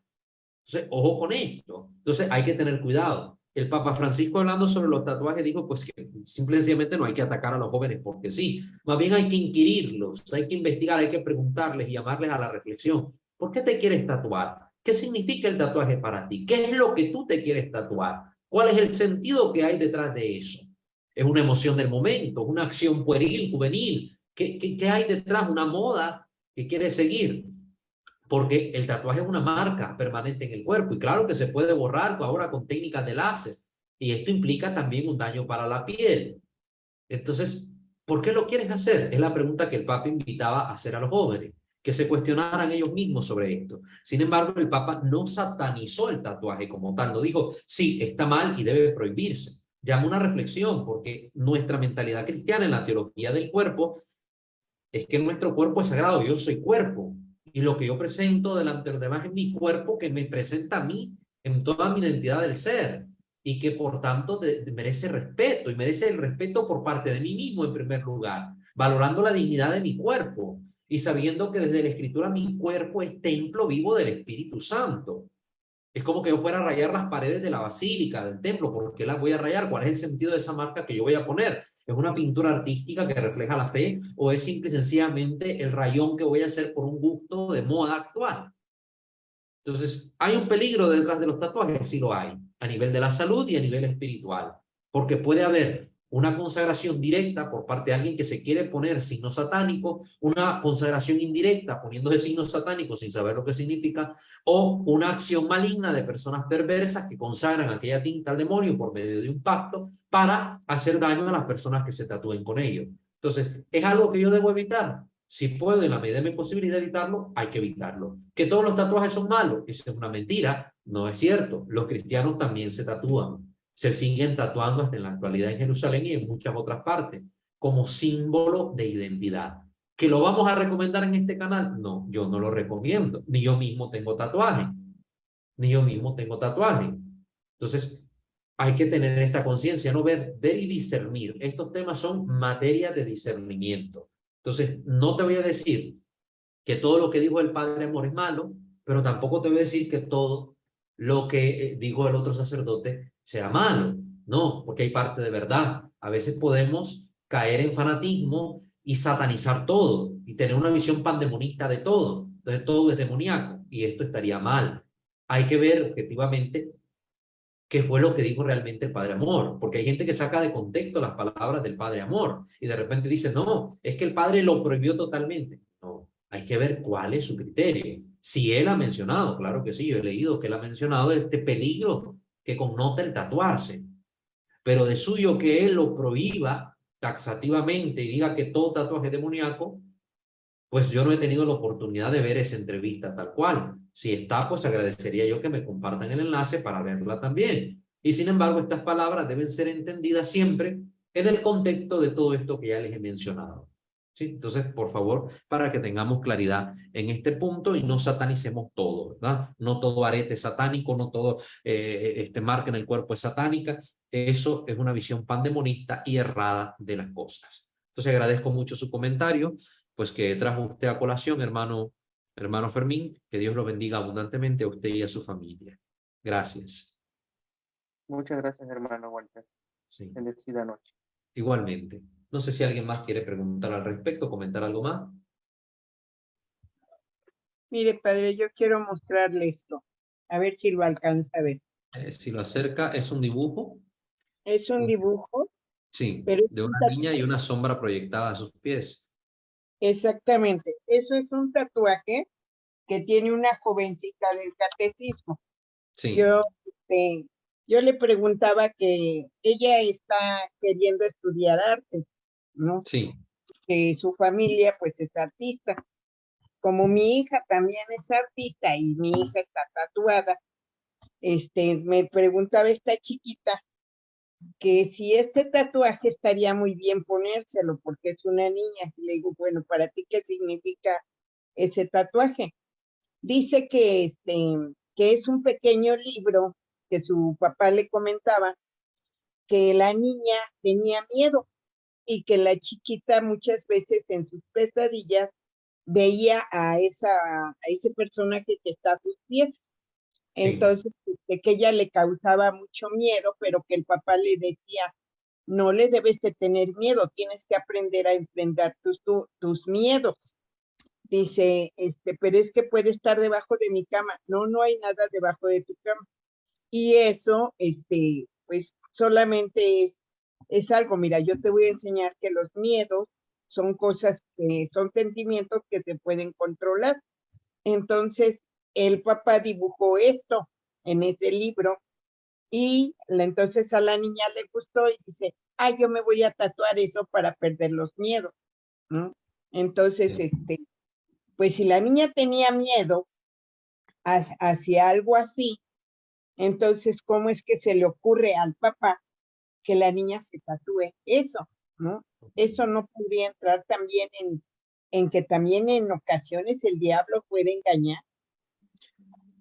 Entonces, ojo con esto. Entonces, hay que tener cuidado. El Papa Francisco, hablando sobre los tatuajes, dijo pues que simplemente no hay que atacar a los jóvenes porque sí. Más bien hay que inquirirlos, hay que investigar, hay que preguntarles y llamarles a la reflexión. ¿Por qué te quieres tatuar? ¿Qué significa el tatuaje para ti? ¿Qué es lo que tú te quieres tatuar? ¿Cuál es el sentido que hay detrás de eso? ¿Es una emoción del momento? ¿Una acción pueril, juvenil? ¿Qué hay detrás? ¿Una moda que quieres seguir? Porque el tatuaje es una marca permanente en el cuerpo y claro que se puede borrar ahora con técnicas de láser y esto implica también un daño para la piel. Entonces, ¿por qué lo quieres hacer? Es la pregunta que el Papa invitaba a hacer a los jóvenes, que se cuestionaran ellos mismos sobre esto. Sin embargo, el Papa no satanizó el tatuaje como tal, no dijo, sí, está mal y debe prohibirse. Llama una reflexión porque nuestra mentalidad cristiana en la teología del cuerpo es que nuestro cuerpo es sagrado, yo soy cuerpo, y lo que yo presento delante de los demás es mi cuerpo que me presenta a mí en toda mi identidad del ser, y que por tanto merece respeto, y merece el respeto por parte de mí mismo en primer lugar, valorando la dignidad de mi cuerpo, y sabiendo que desde la Escritura mi cuerpo es templo vivo del Espíritu Santo. Es como que yo fuera a rayar las paredes de la basílica, del templo. ¿Por qué las voy a rayar? ¿Cuál es el sentido de esa marca que yo voy a poner? ¿Es una pintura artística que refleja la fe o es simple y sencillamente el rayón que voy a hacer por un gusto de moda actual? Entonces, ¿hay un peligro detrás de los tatuajes? Sí lo hay, a nivel de la salud y a nivel espiritual, porque puede haber una consagración directa por parte de alguien que se quiere poner signos satánicos, una consagración indirecta poniéndose signos satánicos sin saber lo que significa, o una acción maligna de personas perversas que consagran aquella tinta al demonio por medio de un pacto para hacer daño a las personas que se tatúen con ellos. Entonces, ¿es algo que yo debo evitar? Si puedo, en la medida de mi posibilidad, evitarlo, hay que evitarlo. ¿Que todos los tatuajes son malos? Eso es una mentira, no es cierto. Los cristianos también se tatúan, se siguen tatuando hasta en la actualidad en Jerusalén y en muchas otras partes, como símbolo de identidad. ¿Que lo vamos a recomendar en este canal? No, yo no lo recomiendo. Ni yo mismo tengo tatuaje. Ni yo mismo tengo tatuaje. Entonces, hay que tener esta conciencia, no ver y discernir. Estos temas son materia de discernimiento. Entonces, no te voy a decir que todo lo que dijo el Padre Amor es malo, pero tampoco te voy a decir que todo lo que dijo el otro sacerdote sea malo. No, porque hay parte de verdad. A veces podemos caer en fanatismo y satanizar todo y tener una visión pandemonista de todo. Entonces, todo es demoníaco y esto estaría mal. Hay que ver objetivamente qué fue lo que dijo realmente el Padre Amor, porque hay gente que saca de contexto las palabras del Padre Amor y de repente dice, no, es que el Padre lo prohibió totalmente. No, hay que ver cuál es su criterio. Si él ha mencionado, claro que sí, yo he leído que él ha mencionado este peligro que connota el tatuarse, pero de suyo que él lo prohíba taxativamente y diga que todo tatuaje es demoníaco, pues yo no he tenido la oportunidad de ver esa entrevista tal cual. Si está, pues agradecería yo que me compartan el enlace para verla también. Y sin embargo, estas palabras deben ser entendidas siempre en el contexto de todo esto que ya les he mencionado. ¿Sí? Entonces, por favor, para que tengamos claridad en este punto y no satanicemos todo, ¿verdad? No todo arete es satánico, no todo marca en el cuerpo es satánica. Eso es una visión pandemonista y errada de las cosas. Entonces, agradezco mucho su comentario pues que trajo usted a colación, hermano Fermín, que Dios lo bendiga abundantemente a usted y a su familia. Gracias. Muchas gracias, hermano Walter. Sí. Bendecida noche. Igualmente. No sé si alguien más quiere preguntar al respecto, comentar algo más. Mire, padre, yo quiero mostrarle esto. A ver si lo alcanza a ver. Si lo acerca, es un dibujo. Es un dibujo. Sí, pero de una niña y una sombra proyectada a sus pies. Exactamente. Eso es un tatuaje que tiene una jovencita del catecismo. Sí. Yo yo le preguntaba que ella está queriendo estudiar arte, ¿no? Sí, Que su familia pues es artista. Como mi hija también es artista y mi hija está tatuada, me preguntaba esta chiquita que si este tatuaje estaría muy bien ponérselo porque es una niña. Y le digo, bueno, ¿para ti qué significa ese tatuaje? Dice que es un pequeño libro que su papá le comentaba que la niña tenía miedo y que la chiquita muchas veces en sus pesadillas veía a ese personaje que está a sus pies. sí. Entonces, que ella le causaba mucho miedo, pero que el papá le decía, no le debes de tener miedo, tienes que aprender a enfrentar tus miedos. Dice, pero es que puede estar debajo de mi cama. No, no hay nada debajo de tu cama. Y eso, pues solamente es algo. Mira, yo te voy a enseñar que los miedos son cosas, son sentimientos que se pueden controlar. Entonces, el papá dibujó esto en ese libro y entonces a la niña le gustó y dice, yo me voy a tatuar eso para perder los miedos, ¿no? Entonces, Sí. pues si la niña tenía miedo hacia algo así, entonces, ¿cómo es que se le ocurre al papá que la niña se tatúe eso, ¿no? Eso no podría entrar también en que también en ocasiones el diablo puede engañar.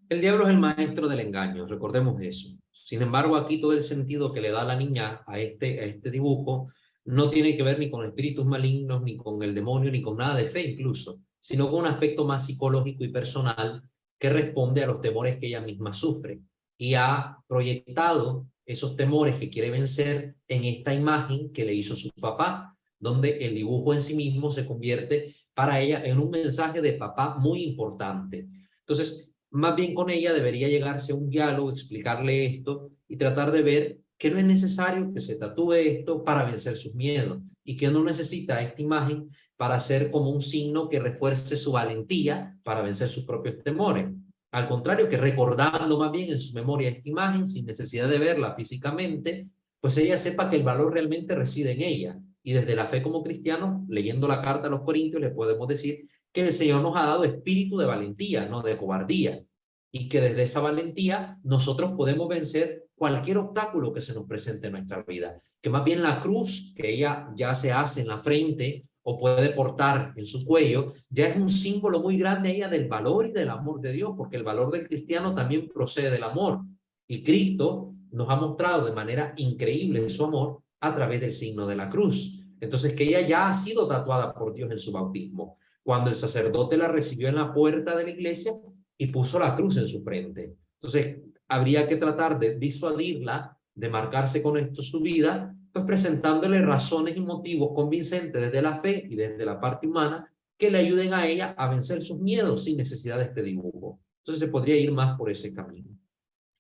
El diablo es el maestro del engaño, recordemos eso. Sin embargo, aquí todo el sentido que le da la niña a este dibujo no tiene que ver ni con espíritus malignos, ni con el demonio, ni con nada de fe incluso, sino con un aspecto más psicológico y personal que responde a los temores que ella misma sufre y ha proyectado esos temores que quiere vencer en esta imagen que le hizo su papá, donde el dibujo en sí mismo se convierte para ella en un mensaje de papá muy importante. Entonces, más bien con ella debería llegarse a un diálogo, explicarle esto y tratar de ver que no es necesario que se tatúe esto para vencer sus miedos y que no necesita esta imagen para ser como un signo que refuerce su valentía para vencer sus propios temores. Al contrario, que recordando más bien en su memoria esta imagen, sin necesidad de verla físicamente, pues ella sepa que el valor realmente reside en ella. Y desde la fe como cristianos, leyendo la carta a los Corintios, le podemos decir que el Señor nos ha dado espíritu de valentía, no de cobardía, y que desde esa valentía nosotros podemos vencer cualquier obstáculo que se nos presente en nuestra vida, que más bien la cruz que ella ya se hace en la frente o puede portar en su cuello, ya es un símbolo muy grande ella del valor y del amor de Dios, porque el valor del cristiano también procede del amor, y Cristo nos ha mostrado de manera increíble su amor a través del signo de la cruz. Entonces, que ella ya ha sido tatuada por Dios en su bautismo. Cuando el sacerdote la recibió en la puerta de la iglesia y puso la cruz en su frente. Entonces, habría que tratar de disuadirla, de marcarse con esto su vida, pues presentándole razones y motivos convincentes desde la fe y desde la parte humana que le ayuden a ella a vencer sus miedos sin necesidad de este dibujo. Entonces, se podría ir más por ese camino.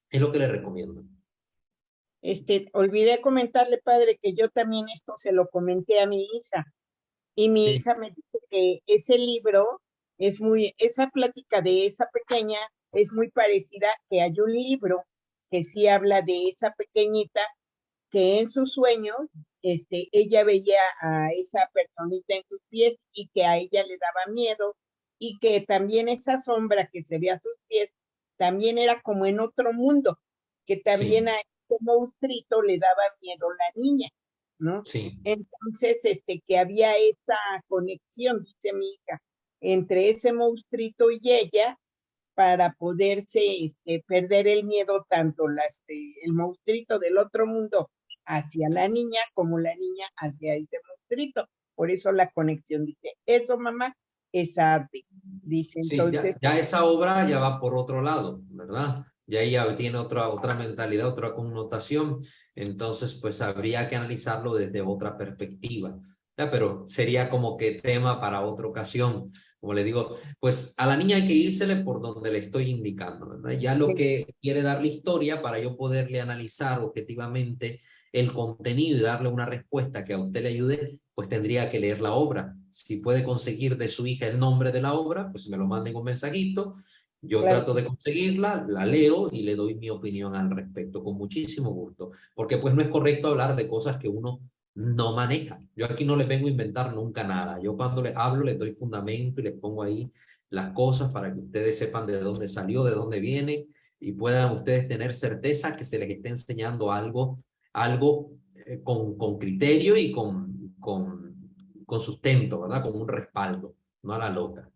Es lo que le recomiendo. Olvidé comentarle, padre, que yo también esto se lo comenté a mi hija. Y mi hija me dijo que ese libro esa plática de esa pequeña es muy parecida, que hay un libro que sí habla de esa pequeñita que en sus sueños, ella veía a esa personita en sus pies y que a ella le daba miedo y que también esa sombra que se ve a sus pies también era como en otro mundo, que también a ese monstruito le daba miedo la niña, ¿no? Sí. Entonces, que había esa conexión, dice mi hija, entre ese monstruito y ella para poderse perder el miedo tanto el monstruito del otro mundo hacia la niña como la niña hacia ese monstruito. Por eso la conexión, dice, eso mamá es arte, dice. Sí, Entonces, ya esa obra ya va por otro lado, ¿verdad? Ya ella tiene otra mentalidad, otra connotación, entonces pues habría que analizarlo desde otra perspectiva. Ya, pero sería como que tema para otra ocasión. Como le digo, pues a la niña hay que írsele por donde le estoy indicando, ¿verdad? Ya lo sí, que quiere dar la historia para yo poderle analizar objetivamente el contenido y darle una respuesta que a usted le ayude, pues tendría que leer la obra. Si puede conseguir de su hija el nombre de la obra, pues me lo manden un mensajito Yo Claro. trato de conseguirla, la leo y le doy mi opinión al respecto, con muchísimo gusto, porque pues no es correcto hablar de cosas que uno no maneja. Yo aquí no les vengo a inventar nunca nada. Yo cuando les hablo les doy fundamento y les pongo ahí las cosas para que ustedes sepan de dónde salió, de dónde viene y puedan ustedes tener certeza que se les esté enseñando algo con criterio y con sustento, ¿verdad? Con un respaldo, no a la loca.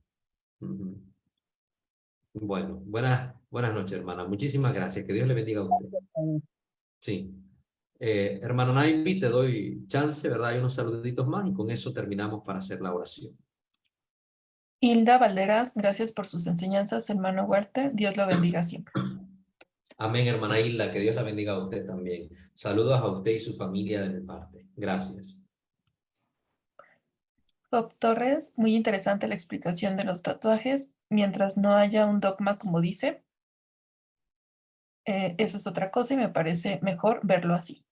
Ujú. Bueno, buenas noches, hermana. Muchísimas gracias. Que Dios le bendiga a usted. Sí. Hermano Naivi, te doy chance, ¿verdad? Hay unos saluditos más y con eso terminamos para hacer la oración. Hilda Valderas, gracias por sus enseñanzas, hermano Walter. Dios lo bendiga siempre. Amén, hermana Hilda. Que Dios la bendiga a usted también. Saludos a usted y su familia de mi parte. Gracias. Job Torres, muy interesante la explicación de los tatuajes, mientras no haya un dogma como dice. Eso es otra cosa y me parece mejor verlo así.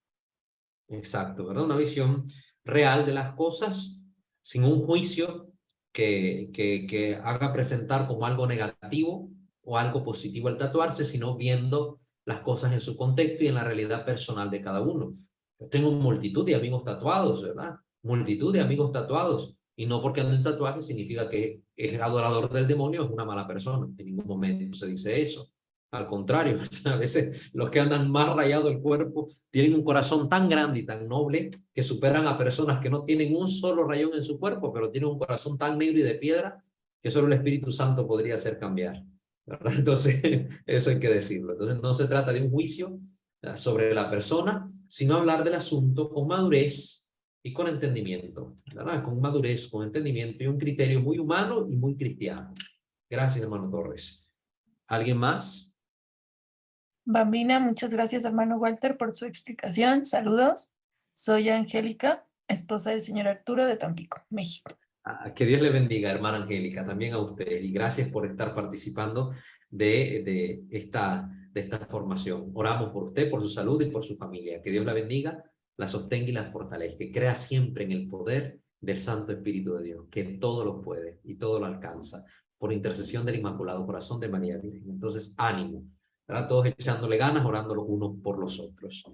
Exacto, ¿verdad? Una visión real de las cosas, sin un juicio que haga presentar como algo negativo o algo positivo el tatuarse, sino viendo las cosas en su contexto y en la realidad personal de cada uno. Yo tengo multitud de amigos tatuados, ¿verdad? Multitud de amigos tatuados. Y no porque ande en tatuaje significa que es adorador del demonio, es una mala persona. En ningún momento se dice eso. Al contrario, a veces los que andan más rayado el cuerpo tienen un corazón tan grande y tan noble que superan a personas que no tienen un solo rayón en su cuerpo, pero tienen un corazón tan negro y de piedra que solo el Espíritu Santo podría hacer cambiar, ¿verdad? Entonces, eso hay que decirlo. Entonces, no se trata de un juicio sobre la persona, sino hablar del asunto con madurez y con entendimiento, ¿verdad? Con madurez, con entendimiento y un criterio muy humano y muy cristiano. Gracias, hermano Torres. ¿Alguien más? Bambina, muchas gracias, hermano Walter, por su explicación. Saludos. Soy Angélica, esposa del señor Arturo de Tampico, México. Que Dios le bendiga, hermana Angélica, también a usted. Y gracias por estar participando de esta formación. Oramos por usted, por su salud y por su familia. Que Dios la bendiga, la sostenga y la fortalezca. Que crea siempre en el poder del Santo Espíritu de Dios, que todo lo puede y todo lo alcanza, por intercesión del Inmaculado Corazón de María Virgen. Entonces, ánimo. ¿Verdad? Todos echándole ganas, orando los unos por los otros.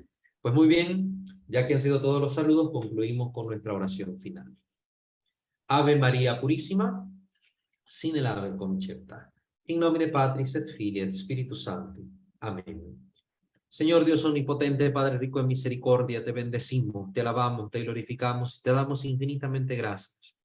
Pues muy bien, ya que han sido todos los saludos, concluimos con nuestra oración final. Ave María Purissima, sin el ave concepta. In nomine Patris et Filii et Spiritus Sancti. Amén. Señor Dios omnipotente, Padre rico en misericordia, te bendecimos, te alabamos, te glorificamos y te damos infinitamente gracias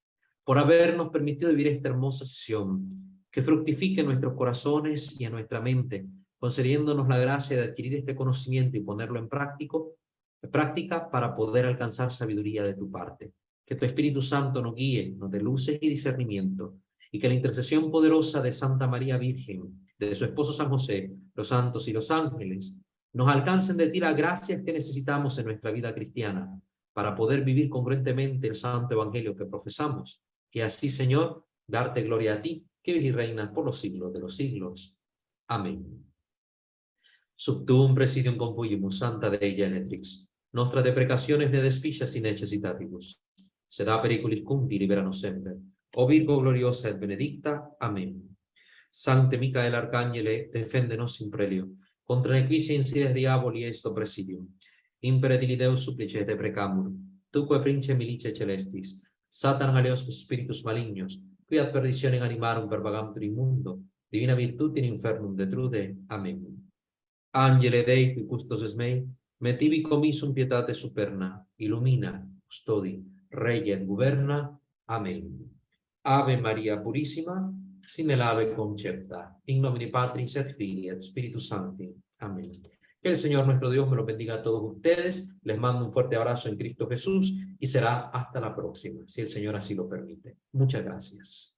por habernos permitido vivir esta hermosa sesión, que fructifique en nuestros corazones y en nuestra mente, concediéndonos la gracia de adquirir este conocimiento y ponerlo en práctica para poder alcanzar sabiduría de tu parte. Que tu Espíritu Santo nos guíe, nos dé luces y discernimiento, y que la intercesión poderosa de Santa María Virgen, de su esposo San José, los santos y los ángeles, nos alcancen de ti las gracias que necesitamos en nuestra vida cristiana para poder vivir congruentemente el santo evangelio que profesamos. Y así, Señor, darte gloria a ti, que vives y reinas por los siglos de los siglos. Amén. Sub tuum presidium confugimus, Santa Dei Genetrix, nostra deprecaciones de desficias y necessitatibus. Sed periculis cunti, liberanos semper. O Virgo gloriosa et benedicta. Amén. Sancte Micael Arcángele, defendenos in prelio, contra nequitia insides diaboli est presidium. Impere tili Deus supplices deprecamur, tuque prince milice celestis, Satan aleos spiritus malignos, qui ad perditionem animarum pervagantur in mundo, divina virtute in infernum detrude. Amén. Angele Dei, qui custos es mei, metivi commissum pietate superna, illumina, custodi, regia et guberna. Amén. Ave María Purissima, sin el ave concepta, in nomine Patris et Filii et Spiritus Sancti. Amén. Que el Señor nuestro Dios me lo bendiga a todos ustedes. Les mando un fuerte abrazo en Cristo Jesús y será hasta la próxima, si el Señor así lo permite. Muchas gracias.